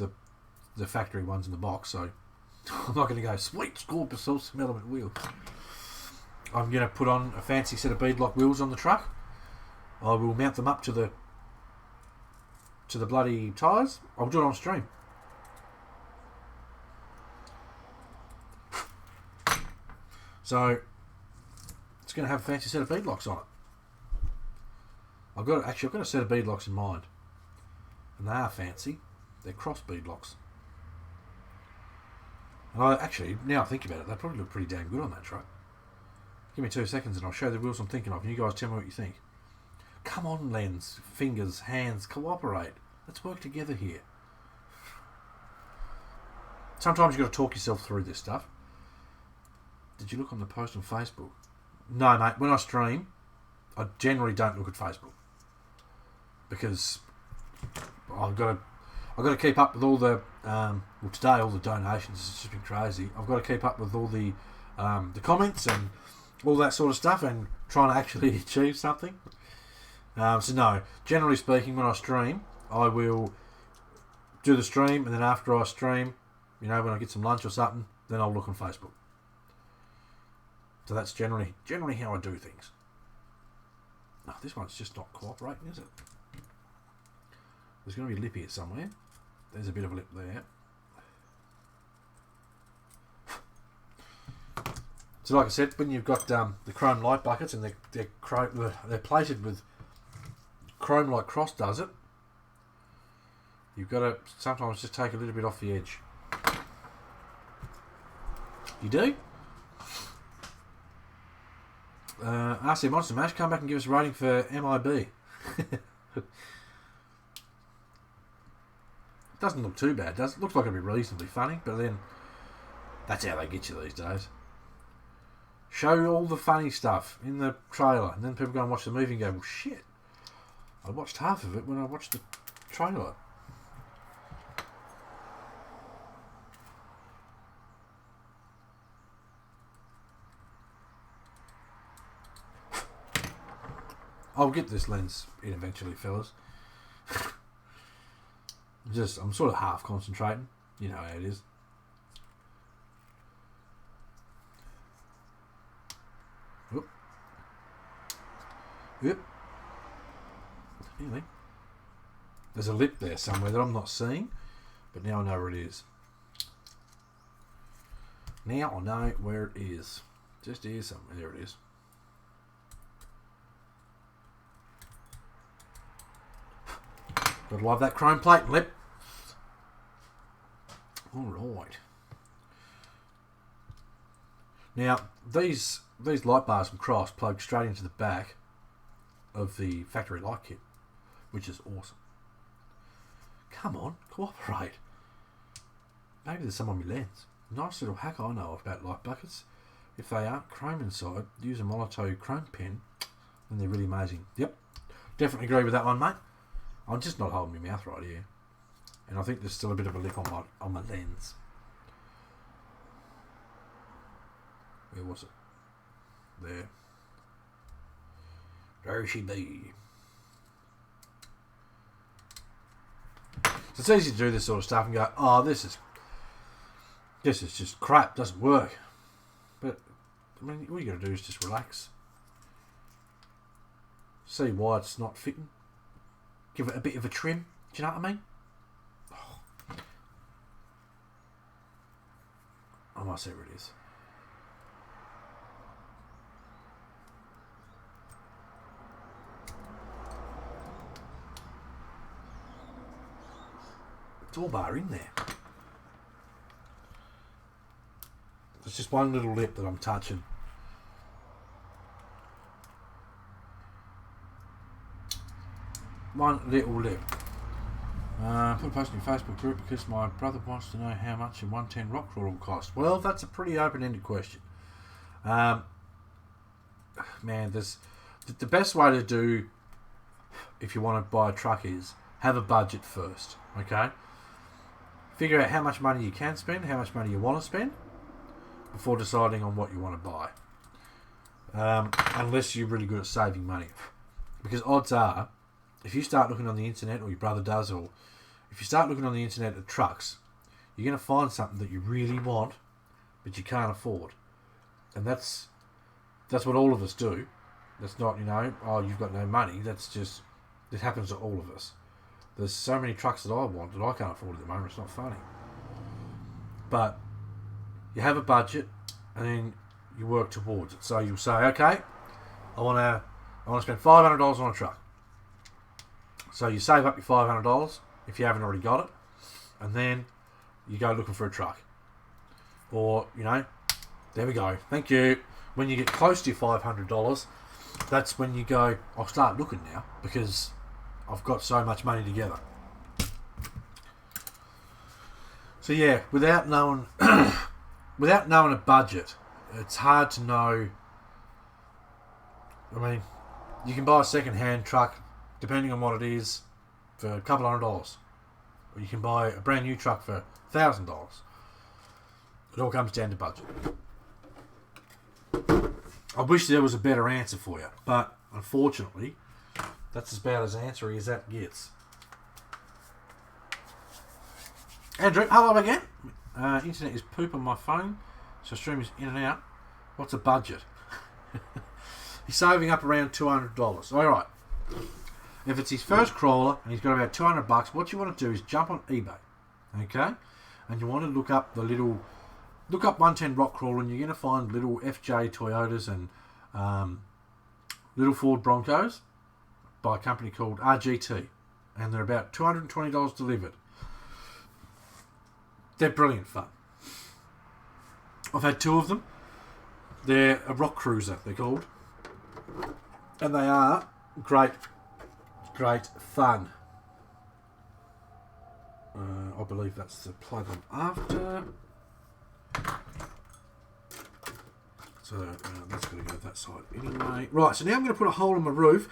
the factory ones in the box, so I'm not going to go, sweet, score myself some Element wheels. I'm going to put on a fancy set of beadlock wheels on the truck. I will mount them up to the bloody tyres. I'll do it on stream. So it's going to have a fancy set of beadlocks on it. I've got a set of beadlocks in mind, and they are fancy. They're cross beadlocks. And now I think about it, they probably look pretty damn good on that truck. Give me 2 seconds and I'll show you the wheels I'm thinking of, and you guys tell me what you think. Come on, lens, fingers, hands, cooperate. Let's work together here. Sometimes you've got to talk yourself through this stuff. Did you look on the post on Facebook? No, mate. When I stream, I generally don't look at Facebook because I've got to keep up with all the today all the donations. It's just been crazy. I've got to keep up with all the comments and all that sort of stuff and trying to actually achieve something. So no, generally speaking, when I stream, I will do the stream, and then after I stream, when I get some lunch or something, then I'll look on Facebook. So that's generally how I do things. No, this one's just not cooperating, is it? There's going to be a lip here somewhere. There's a bit of a lip there. So like I said, when you've got the chrome light buckets and they're plated with chrome like Cross does it, you've got to sometimes just take a little bit off the edge. You do? RC Monster Mash, come back and give us a rating for MIB. It doesn't look too bad, does it? Looks like it'll be reasonably funny, but then that's how they get you these days. Show all the funny stuff in the trailer, and then people go and watch the movie and go, well, shit, I watched half of it when I watched the trailer. I'll get this lens in eventually, fellas. I'm sort of half concentrating. You know how it is. Whoop. Yep. Anyway. There's a lip there somewhere that I'm not seeing, but now I know where it is. Now I know where it is. Just here somewhere. There it is. Gotta love that chrome plate and lip. Alright. Now, these light bars from Cross plug straight into the back of the factory light kit, which is awesome. Come on, cooperate. Maybe there's some on my lens. Nice little hack I know about light buckets. If they aren't chrome inside, use a Molotov chrome pen, and they're really amazing. Yep, definitely agree with that one, mate. I'm just not holding my mouth right here, and I think there's still a bit of a lip on my lens. Where was it? There. There she be. So it's easy to do this sort of stuff and go, oh, this is just crap, doesn't work. But I mean, all you got to do is just relax. see why it's not fitting. Give it a bit of a trim. Do you know what I mean? I might see where it is. It's all bar in there. There's just one little lip that I'm touching. One little lip. Put a post in your Facebook group because my brother wants to know how much a 110 rock crawler will cost. Well, that's a pretty open-ended question. Man, there's the best way to do if you want to buy a truck is have a budget first. Okay. Figure out how much money you can spend, how much money you want to spend, before deciding on what you want to buy. Unless you're really good at saving money. Because odds are, if you start looking on the internet, or your brother does, or if you start looking on the internet at trucks, you're going to find something that you really want, but you can't afford. And that's what all of us do. That's not, oh, you've got no money. That's just, it happens to all of us. There's so many trucks that I want that I can't afford at the moment. It's not funny. But you have a budget, and then you work towards it. So you'll say, okay, I want to spend $500 on a truck. So you save up your $500 if you haven't already got it, and then you go looking for a truck. Or, there we go. Thank you. When you get close to your $500, that's when you go, I'll start looking now because I've got so much money together. So yeah, without knowing a budget, it's hard to know. I mean, you can buy a second-hand truck, depending on what it is, for a couple $100. Or you can buy a brand new truck for $1,000. It all comes down to budget. I wish there was a better answer for you, but unfortunately, that's about as answery as that gets. Andrew, hello again. Internet is poop on my phone, so stream is in and out. What's a budget? He's saving up around $200. All right. If it's his first crawler and he's got about $200, what you want to do is jump on eBay, okay? And you want to look up 110 rock crawler, and you're going to find little FJ Toyotas and little Ford Broncos by a company called RGT, and they're about $220 delivered. They're brilliant fun. I've had two of them. They're a rock cruiser, they're called, and they are great fun. I believe that's the plug on after. So that's going to go that side anyway. Right, so now I'm going to put a hole in my roof.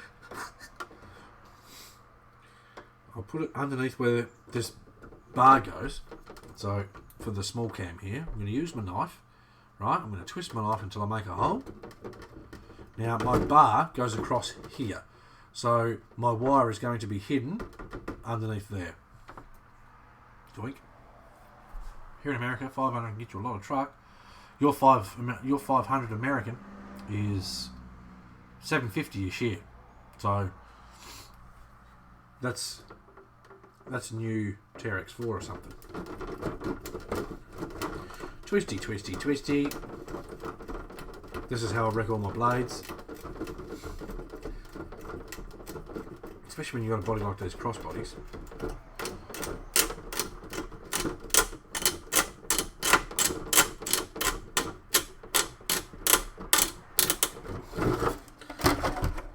I'll put it underneath where this bar goes. So for the small cam here, I'm going to use my knife. Right, I'm going to twist my knife until I make a hole. Now my bar goes across here. So my wire is going to be hidden underneath there. Doink. Here in America, $500 can get you a lot of truck. Your 500 American is $750 a share. So that's new TRX4 or something. Twisty, twisty, twisty. This is how I wreck all my blades. Especially when you've got a body like these crossbodies.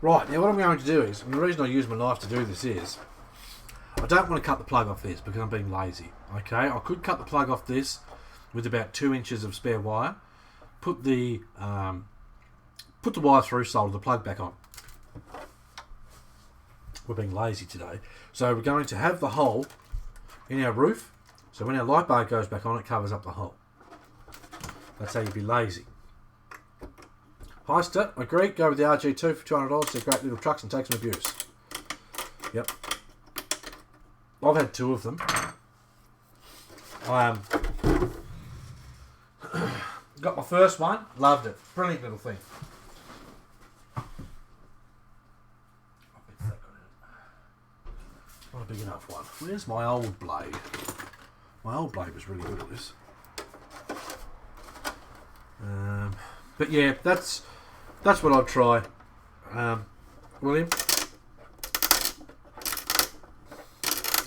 Right, now what I'm going to do is, and the reason I use my knife to do this is, I don't want to cut the plug off this because I'm being lazy. Okay, I could cut the plug off this with about 2 inches of spare wire, put the wire through, solder the plug back on. We're being lazy today. So we're going to have the hole in our roof, so when our light bar goes back on, it covers up the hole. That's how you be lazy. Heister, agree, go with the RG2 for $200. They're great little trucks and take some abuse. Yep. I've had two of them. Got my first one, loved it. Brilliant little thing. big enough one. Where's my old blade? My old blade was really good at this. But yeah, that's what I'd try. William?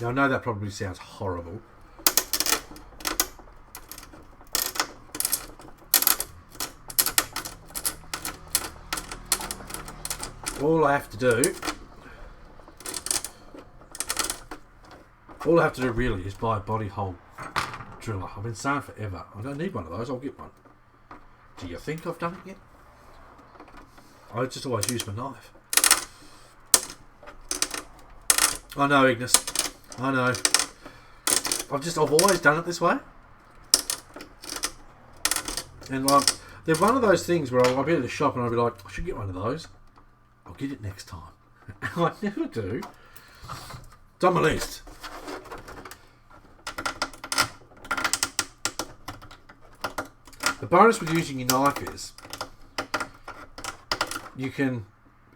Now, I know that probably sounds horrible. All I have to do really is buy a body hole driller. I've been saying forever. I don't need one of those, I'll get one. Do you think I've done it yet? I just always use my knife. I know, Ignis. I know. I've always done it this way. And like, they're one of those things where I'll be at the shop and I'll be like, I should get one of those. I'll get it next time. I never do. It's on my list. The bonus with using your knife is you can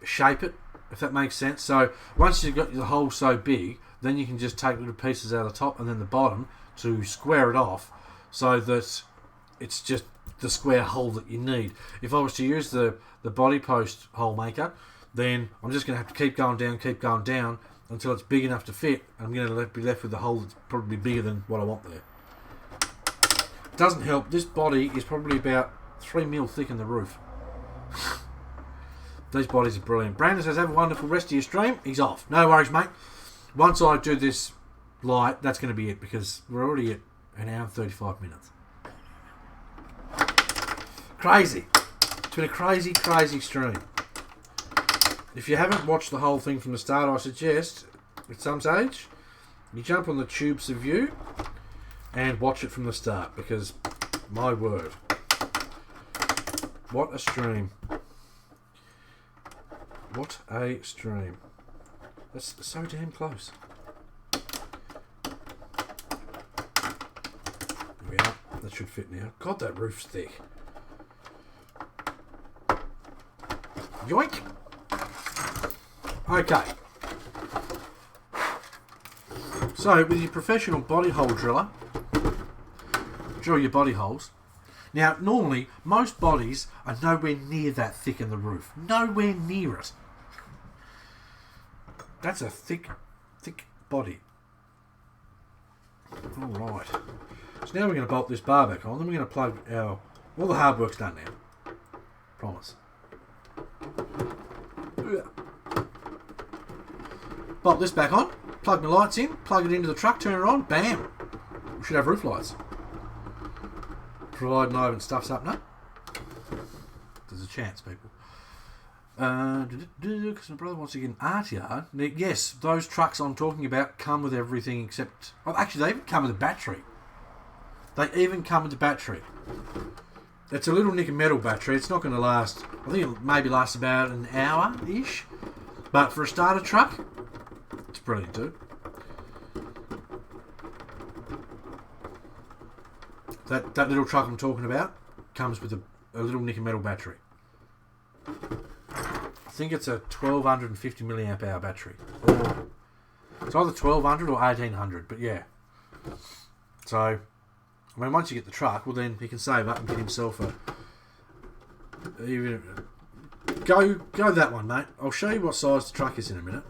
shape it, if that makes sense. So once you've got the hole so big, then you can just take little pieces out of the top and then the bottom to square it off so that it's just the square hole that you need. If I was to use the body post hole maker, then I'm just going to have to keep going down until it's big enough to fit. I'm going to be left with the hole that's probably bigger than what I want there. Doesn't help. This body is probably about 3 mil thick in the roof. These bodies are brilliant. Brandon says, have a wonderful rest of your stream. He's off. No worries, mate. Once I do this light, that's going to be it because we're already at an hour and 35 minutes. Crazy. It's been a crazy, crazy stream. If you haven't watched the whole thing from the start, I suggest at some stage you jump on the tubes of view and watch it from the start because, my word, what a stream. What a stream. That's so damn close. There we are. That should fit now. God, that roof's thick. Yoink! Okay. So, with your professional body hole driller, drill your body holes. Now, normally, most bodies are nowhere near that thick in the roof. Nowhere near it. That's a thick, thick body. Alright. So now we're going to bolt this bar back on. Then we're going to plug our... All the hard work's done now. Promise. Bolt this back on. Plug my lights in. Plug it into the truck. Turn it on. Bam. We should have roof lights. Providing I haven't stuffs up, no? There's a chance, people. Because my brother wants to get an art yard. Yes, those trucks I'm talking about come with everything except... Oh, actually, they even come with a battery. They even come with a battery. It's a little nickel metal battery. It's not going to last... I think it maybe lasts about an hour-ish. But for a starter truck, it's brilliant, dude. That little truck I'm talking about comes with a little nickel metal battery. I think it's a 1250 milliamp hour battery. Or it's either 1200 or 1800, but yeah. So, I mean, once you get the truck, well then he can save up and get himself a... Go that one, mate. I'll show you what size the truck is in a minute.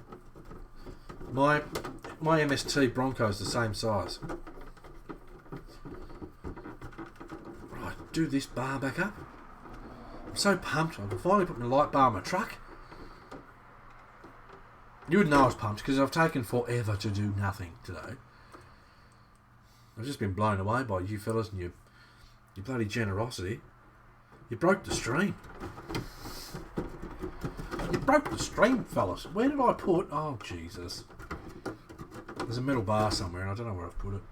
My MST Bronco's the same size. Do this bar back up. I'm so pumped. I can finally put my light bar on my truck. You would know I was pumped because I've taken forever to do nothing today. I've just been blown away by you fellas and your bloody generosity. You broke the stream. You broke the stream, fellas. Where did I put... Oh, Jesus. There's a metal bar somewhere and I don't know where I've put it.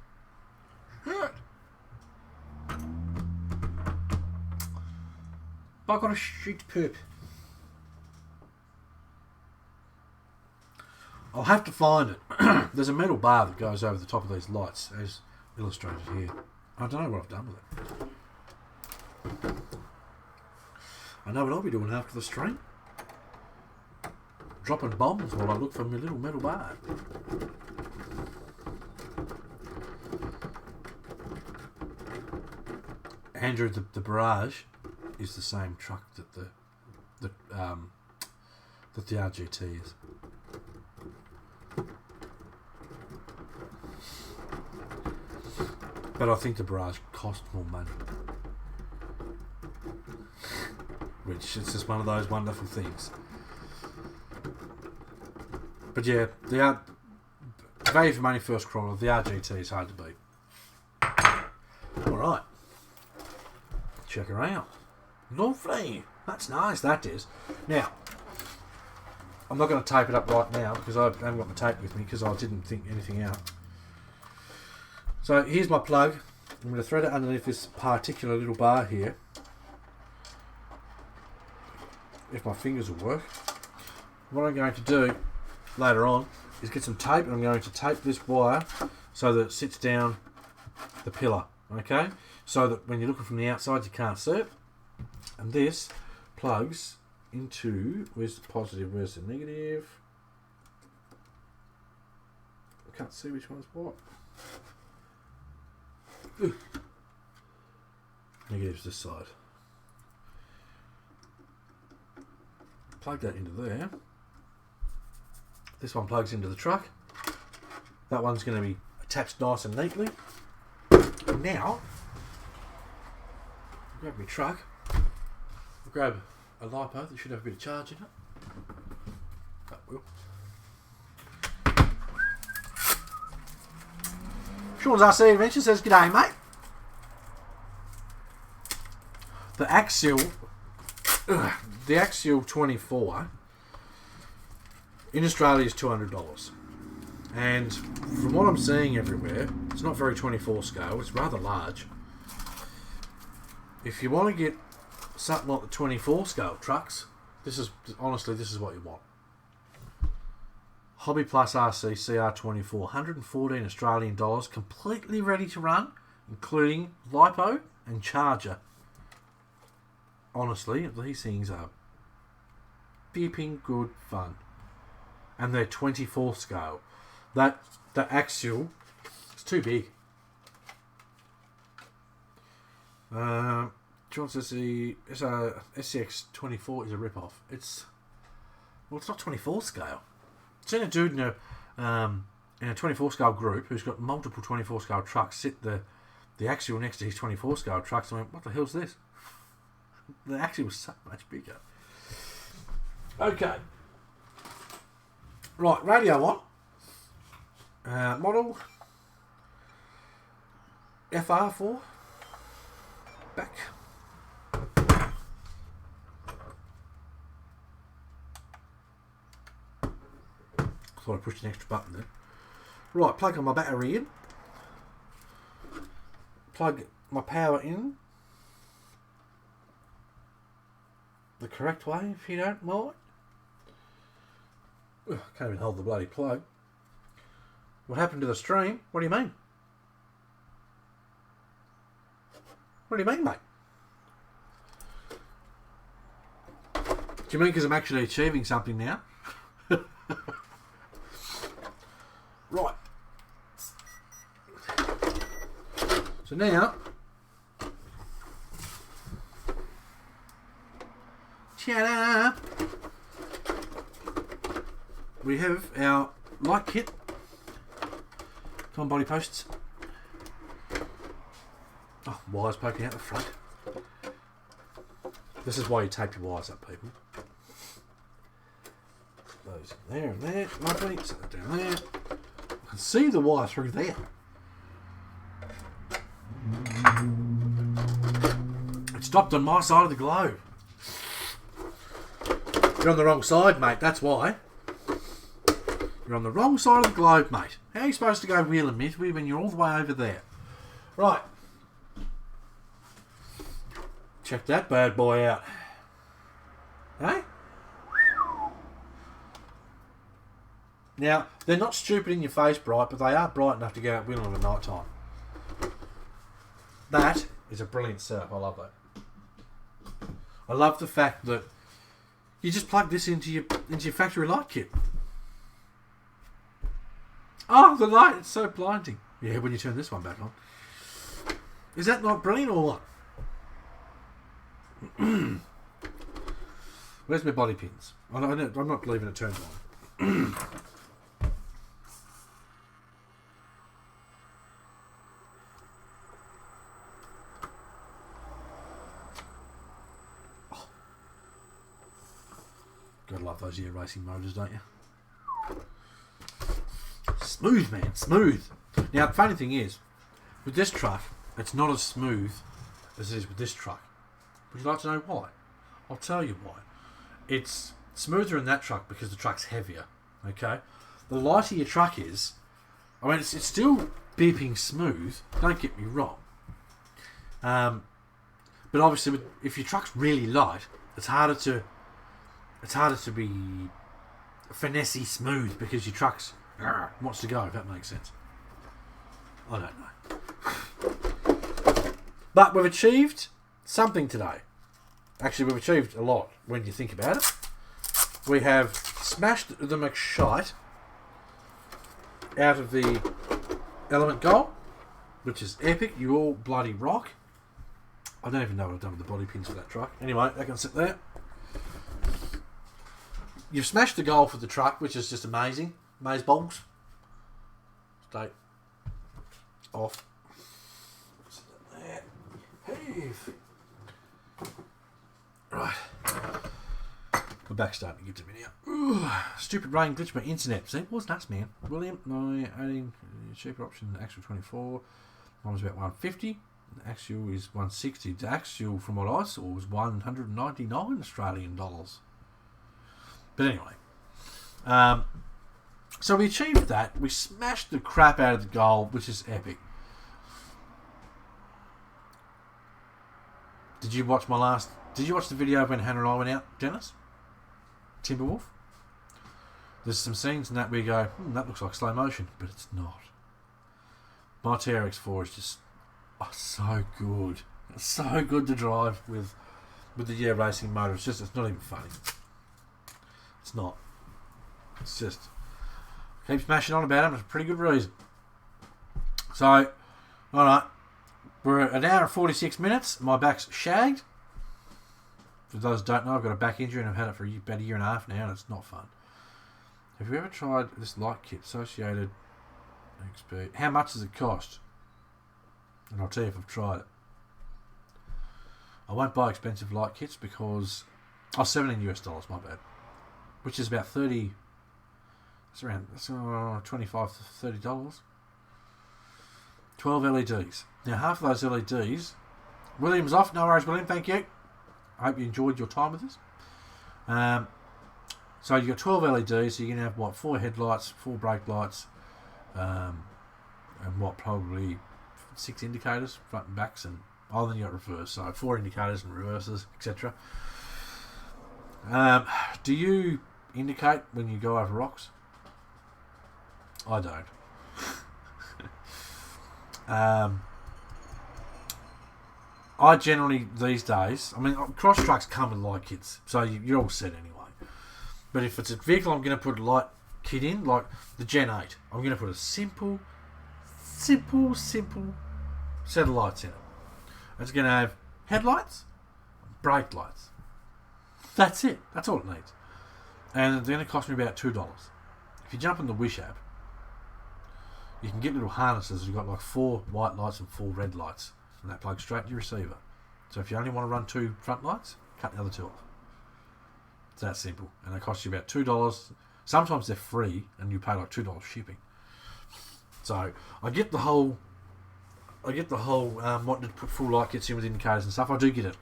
I got a shit poop. I'll have to find it. There's a metal bar that goes over the top of these lights, as illustrated here. I don't know what I've done with it. I know what I'll be doing after the stream. Dropping bombs while I look for my little metal bar. Andrew, the barrage is the same truck that the RGT is. But I think the barrage cost more money. Which is just one of those wonderful things. But yeah, the value for money first crawler, the RGT is hard to beat. Alright. Check her out. Lovely. That's nice, that is. Now, I'm not going to tape it up right now because I haven't got my tape with me because I didn't think anything out. So here's my plug. I'm going to thread it underneath this particular little bar here. If my fingers will work. What I'm going to do later on is get some tape, and I'm going to tape this wire so that it sits down the pillar. Okay? So that when you're looking from the outside you can't see it. And this plugs into, where's the positive, where's the negative? I can't see which one's what. Negative's this side. Plug that into there. This one plugs into the truck. That one's going to be attached nice and neatly. And now, I'll grab my truck. I'll grab a LiPo that should have a bit of charge in it. That will. Sean's RC Adventure says, "G'day, mate." The Axial 24 in Australia is $200. And from what I'm seeing everywhere, it's not very 24 scale, it's rather large. If you want to get something like the 24 scale trucks, this is what you want. Hobby Plus RC CR24, $114 Australian dollars, completely ready to run, including LiPo and charger. Honestly, these things are beeping good fun. And they're 24 scale. The Axial is too big. John says the SCX24 is a rip-off. It's not 24 scale. I've seen a dude in a 24 scale group who's got multiple 24 scale trucks sit the Axial next to his 24 scale trucks and went, what the hell's this? The Axial was so much bigger. Okay. Right, radio on. Model FR4. Back. Thought I pushed an extra button there. Right, plug on my battery in. Plug my power in the correct way, if you don't mind. Ugh, can't even hold the bloody plug. What happened to the stream? What do you mean? What do you mean, mate? Do you mean because I'm actually achieving something now? Right. So now, ta-da! We have our light kit. Come on, body posts. Oh, wires poking out the front. This is why you tape your wires up, people. Those in there and there. Lovely. Set that down there. I can see the wire through there. It stopped on my side of the globe. You're on the wrong side, mate. That's why. You're on the wrong side of the globe, mate. How are you supposed to go wheeling me when you're all the way over there? Right. Check that bad boy out. Hey? Now, they're not stupid in your face bright, but they are bright enough to go out wheeling at night time. That is a brilliant setup. I love that. I love the fact that you just plug this into your factory light kit. Oh, the light, it's so blinding. Yeah, when you turn this one back on. Is that not brilliant or what? Where's my body pins? I'm not leaving it turned on. Gotta love those air racing motors, don't you? Smooth, man, smooth. Now, the funny thing is, with this truck, it's not as smooth as it is with this truck. Would you like to know why? I'll tell you why. It's smoother in that truck because the truck's heavier, okay? The lighter your truck is, I mean, it's still beeping smooth, don't get me wrong. But obviously, if your truck's really light, it's harder to be finessey smooth because your truck's wants to go, if that makes sense. I don't know. But we've achieved something today. Actually, we've achieved a lot when you think about it. We have smashed the McShite out of the Element Gold, which is epic. You all bloody rock. I don't even know what I've done with the body pins for that truck. Anyway, that can sit there. You've smashed the goal for the truck, which is just amazing. Maze balls. Stay off. Sit there. Heave. Right. My back's starting to get to me now. Ooh, stupid rain glitched my internet. See, it was nuts, man. William, my 18 cheaper option, the actual 24. Mine was about 150. The actual is 160. The actual, from what I saw, was 199 Australian dollars. But anyway, so we achieved that. We smashed the crap out of the goal, which is epic. Did you watch the video when Hannah and I went out, Dennis? Timberwolf? There's some scenes in that where you go, that looks like slow motion, but it's not. My TRX4 is just so good. It's so good to drive with the air racing motor. It's not even funny. It's not. It's just keep smashing on about it. It's a pretty good reason. So, alright. We're at an hour and 46 minutes. My back's shagged. For those who don't know, I've got a back injury and I've had it for about a year and a half now and it's not fun. Have you ever tried this light kit? Associated XP. How much does it cost? And I'll tell you if I've tried it. I won't buy expensive light kits because... $17 US, my bad. Which is about 30... It's around $25 to $30. 12 LEDs. Now, half of those LEDs... William's off. No worries, William. Thank you. I hope you enjoyed your time with us. So you've got 12 LEDs, so you're going to have, what, 4 headlights, 4 brake lights, and what, probably 6 indicators, front and backs, and then you got reverse, so 4 indicators and reverses, etc. Do you indicate when you go over rocks? I don't. I generally, these days, I mean, cross trucks come with light kits, so you're all set anyway. But if it's a vehicle I'm going to put a light kit in, like the Gen 8, I'm going to put a simple set of lights in it. It's going to have headlights, brake lights. That's it. That's all it needs. And it's going to cost me about $2. If you jump on the Wish app, you can get little harnesses. You've got like 4 white lights and 4 red lights. And that plugs straight to your receiver. So if you only want to run 2 front lights, cut the other 2 off. It's that simple. And they cost you about $2. Sometimes they're free and you pay like $2 shipping. So I get the whole wanting to put full light kits in with indicators and stuff. I do get it.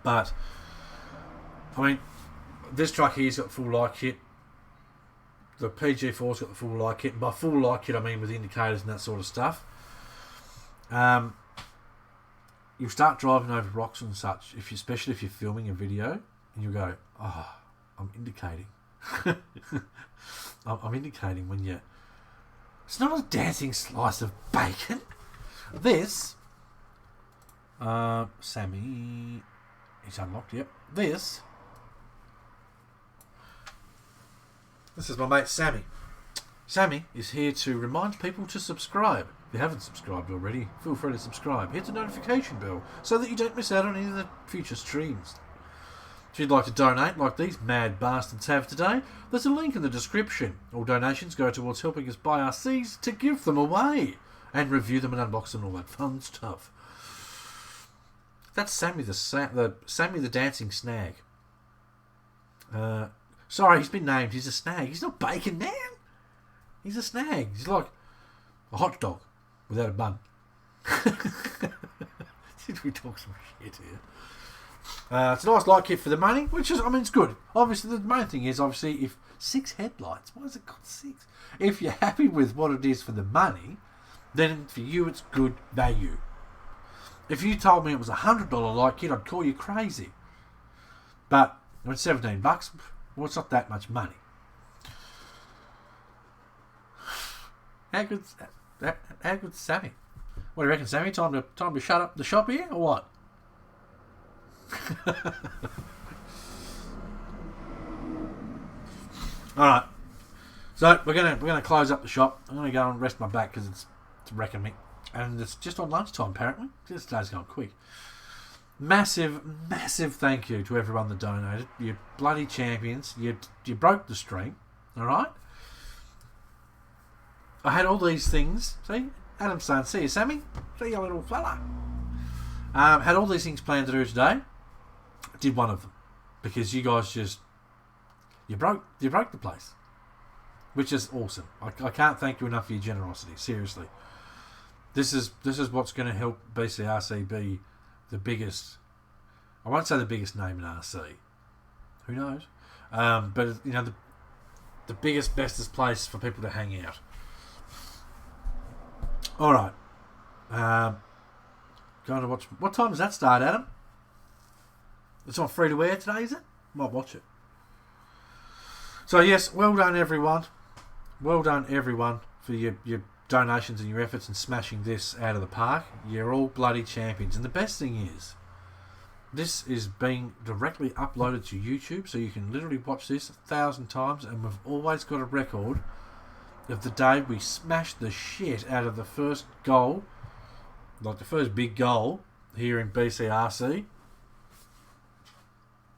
But I mean, this truck here's got full light kit. The PG4's got the full light kit. And by full light kit I mean with indicators and that sort of stuff. You'll start driving over rocks and such, especially if you're filming a video, and you'll go, I'm indicating. I'm indicating when you... It's not a dancing slice of bacon. This... Sammy... He's unlocked, yep. This is my mate Sammy. Sammy is here to remind people to subscribe. If you haven't subscribed already, feel free to subscribe. Hit the notification bell so that you don't miss out on any of the future streams. If you'd like to donate like these mad bastards have today, there's a link in the description. All donations go towards helping us buy RCs to give them away and review them and unbox them and all that fun stuff. That's Sammy the dancing snag. Sorry, he's been named. He's a snag. He's not bacon, man. He's a snag. He's like a hot dog without a bun. Did we talk some shit here? It's a nice light kit for the money, which is, I mean, it's good. Obviously, the main thing is, obviously, if 6 headlights, why is it called 6? If you're happy with what it is for the money, then for you it's good value. If you told me it was $100 light kit, I'd call you crazy. But when it's $17, well, it's not that much money. How good's Sammy? What do you reckon, Sammy? Time to shut up the shop here, or what? Alright, so we're gonna close up the shop. I'm gonna go and rest my back because it's wrecking me, and it's just on lunchtime apparently. This day's going quick. Massive thank you to everyone that donated. You bloody champions. You broke the stream. Alright, I had all these things. See, Adam's saying, see you, Sammy. See you, little fella. Had all these things planned to do today. Did one of them because you guys just you broke the place, which is awesome. I can't thank you enough for your generosity. Seriously, this is what's going to help BCRC be the biggest. I won't say the biggest name in RC. Who knows? But you know, the biggest, bestest place for people to hang out. All right. Going to watch. What time does that start, Adam? It's on free to air today, is it? Might watch it. So yes, well done everyone. Well done everyone for your donations and your efforts in smashing this out of the park. You're all bloody champions. And the best thing is, this is being directly uploaded to YouTube, so you can literally watch this 1,000 times, and we've always got a record of the day we smashed the shit out of the first goal, like the first big goal here in BCRC.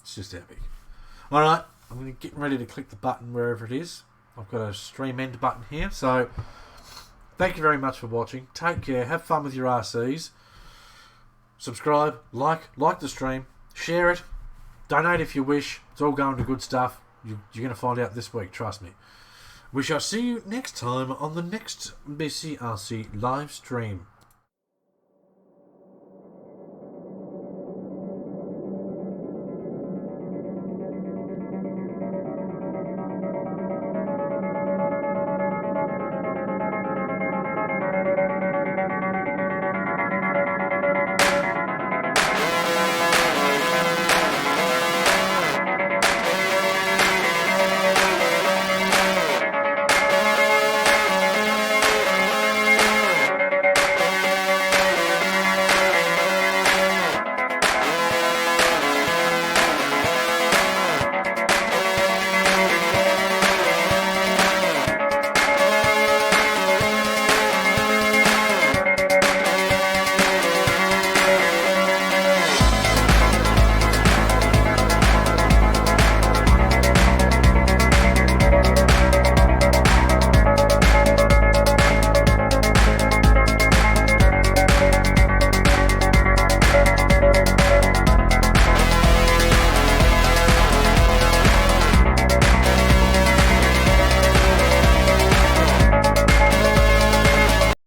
It's just epic. Alright, I'm going to get ready to click the button wherever it is. I've got a stream end button here. So, thank you very much for watching. Take care. Have fun with your RCs. Subscribe, like the stream, share it, donate if you wish. It's all going to good stuff. You're going to find out this week, trust me. We shall see you next time on the next BCRC live stream.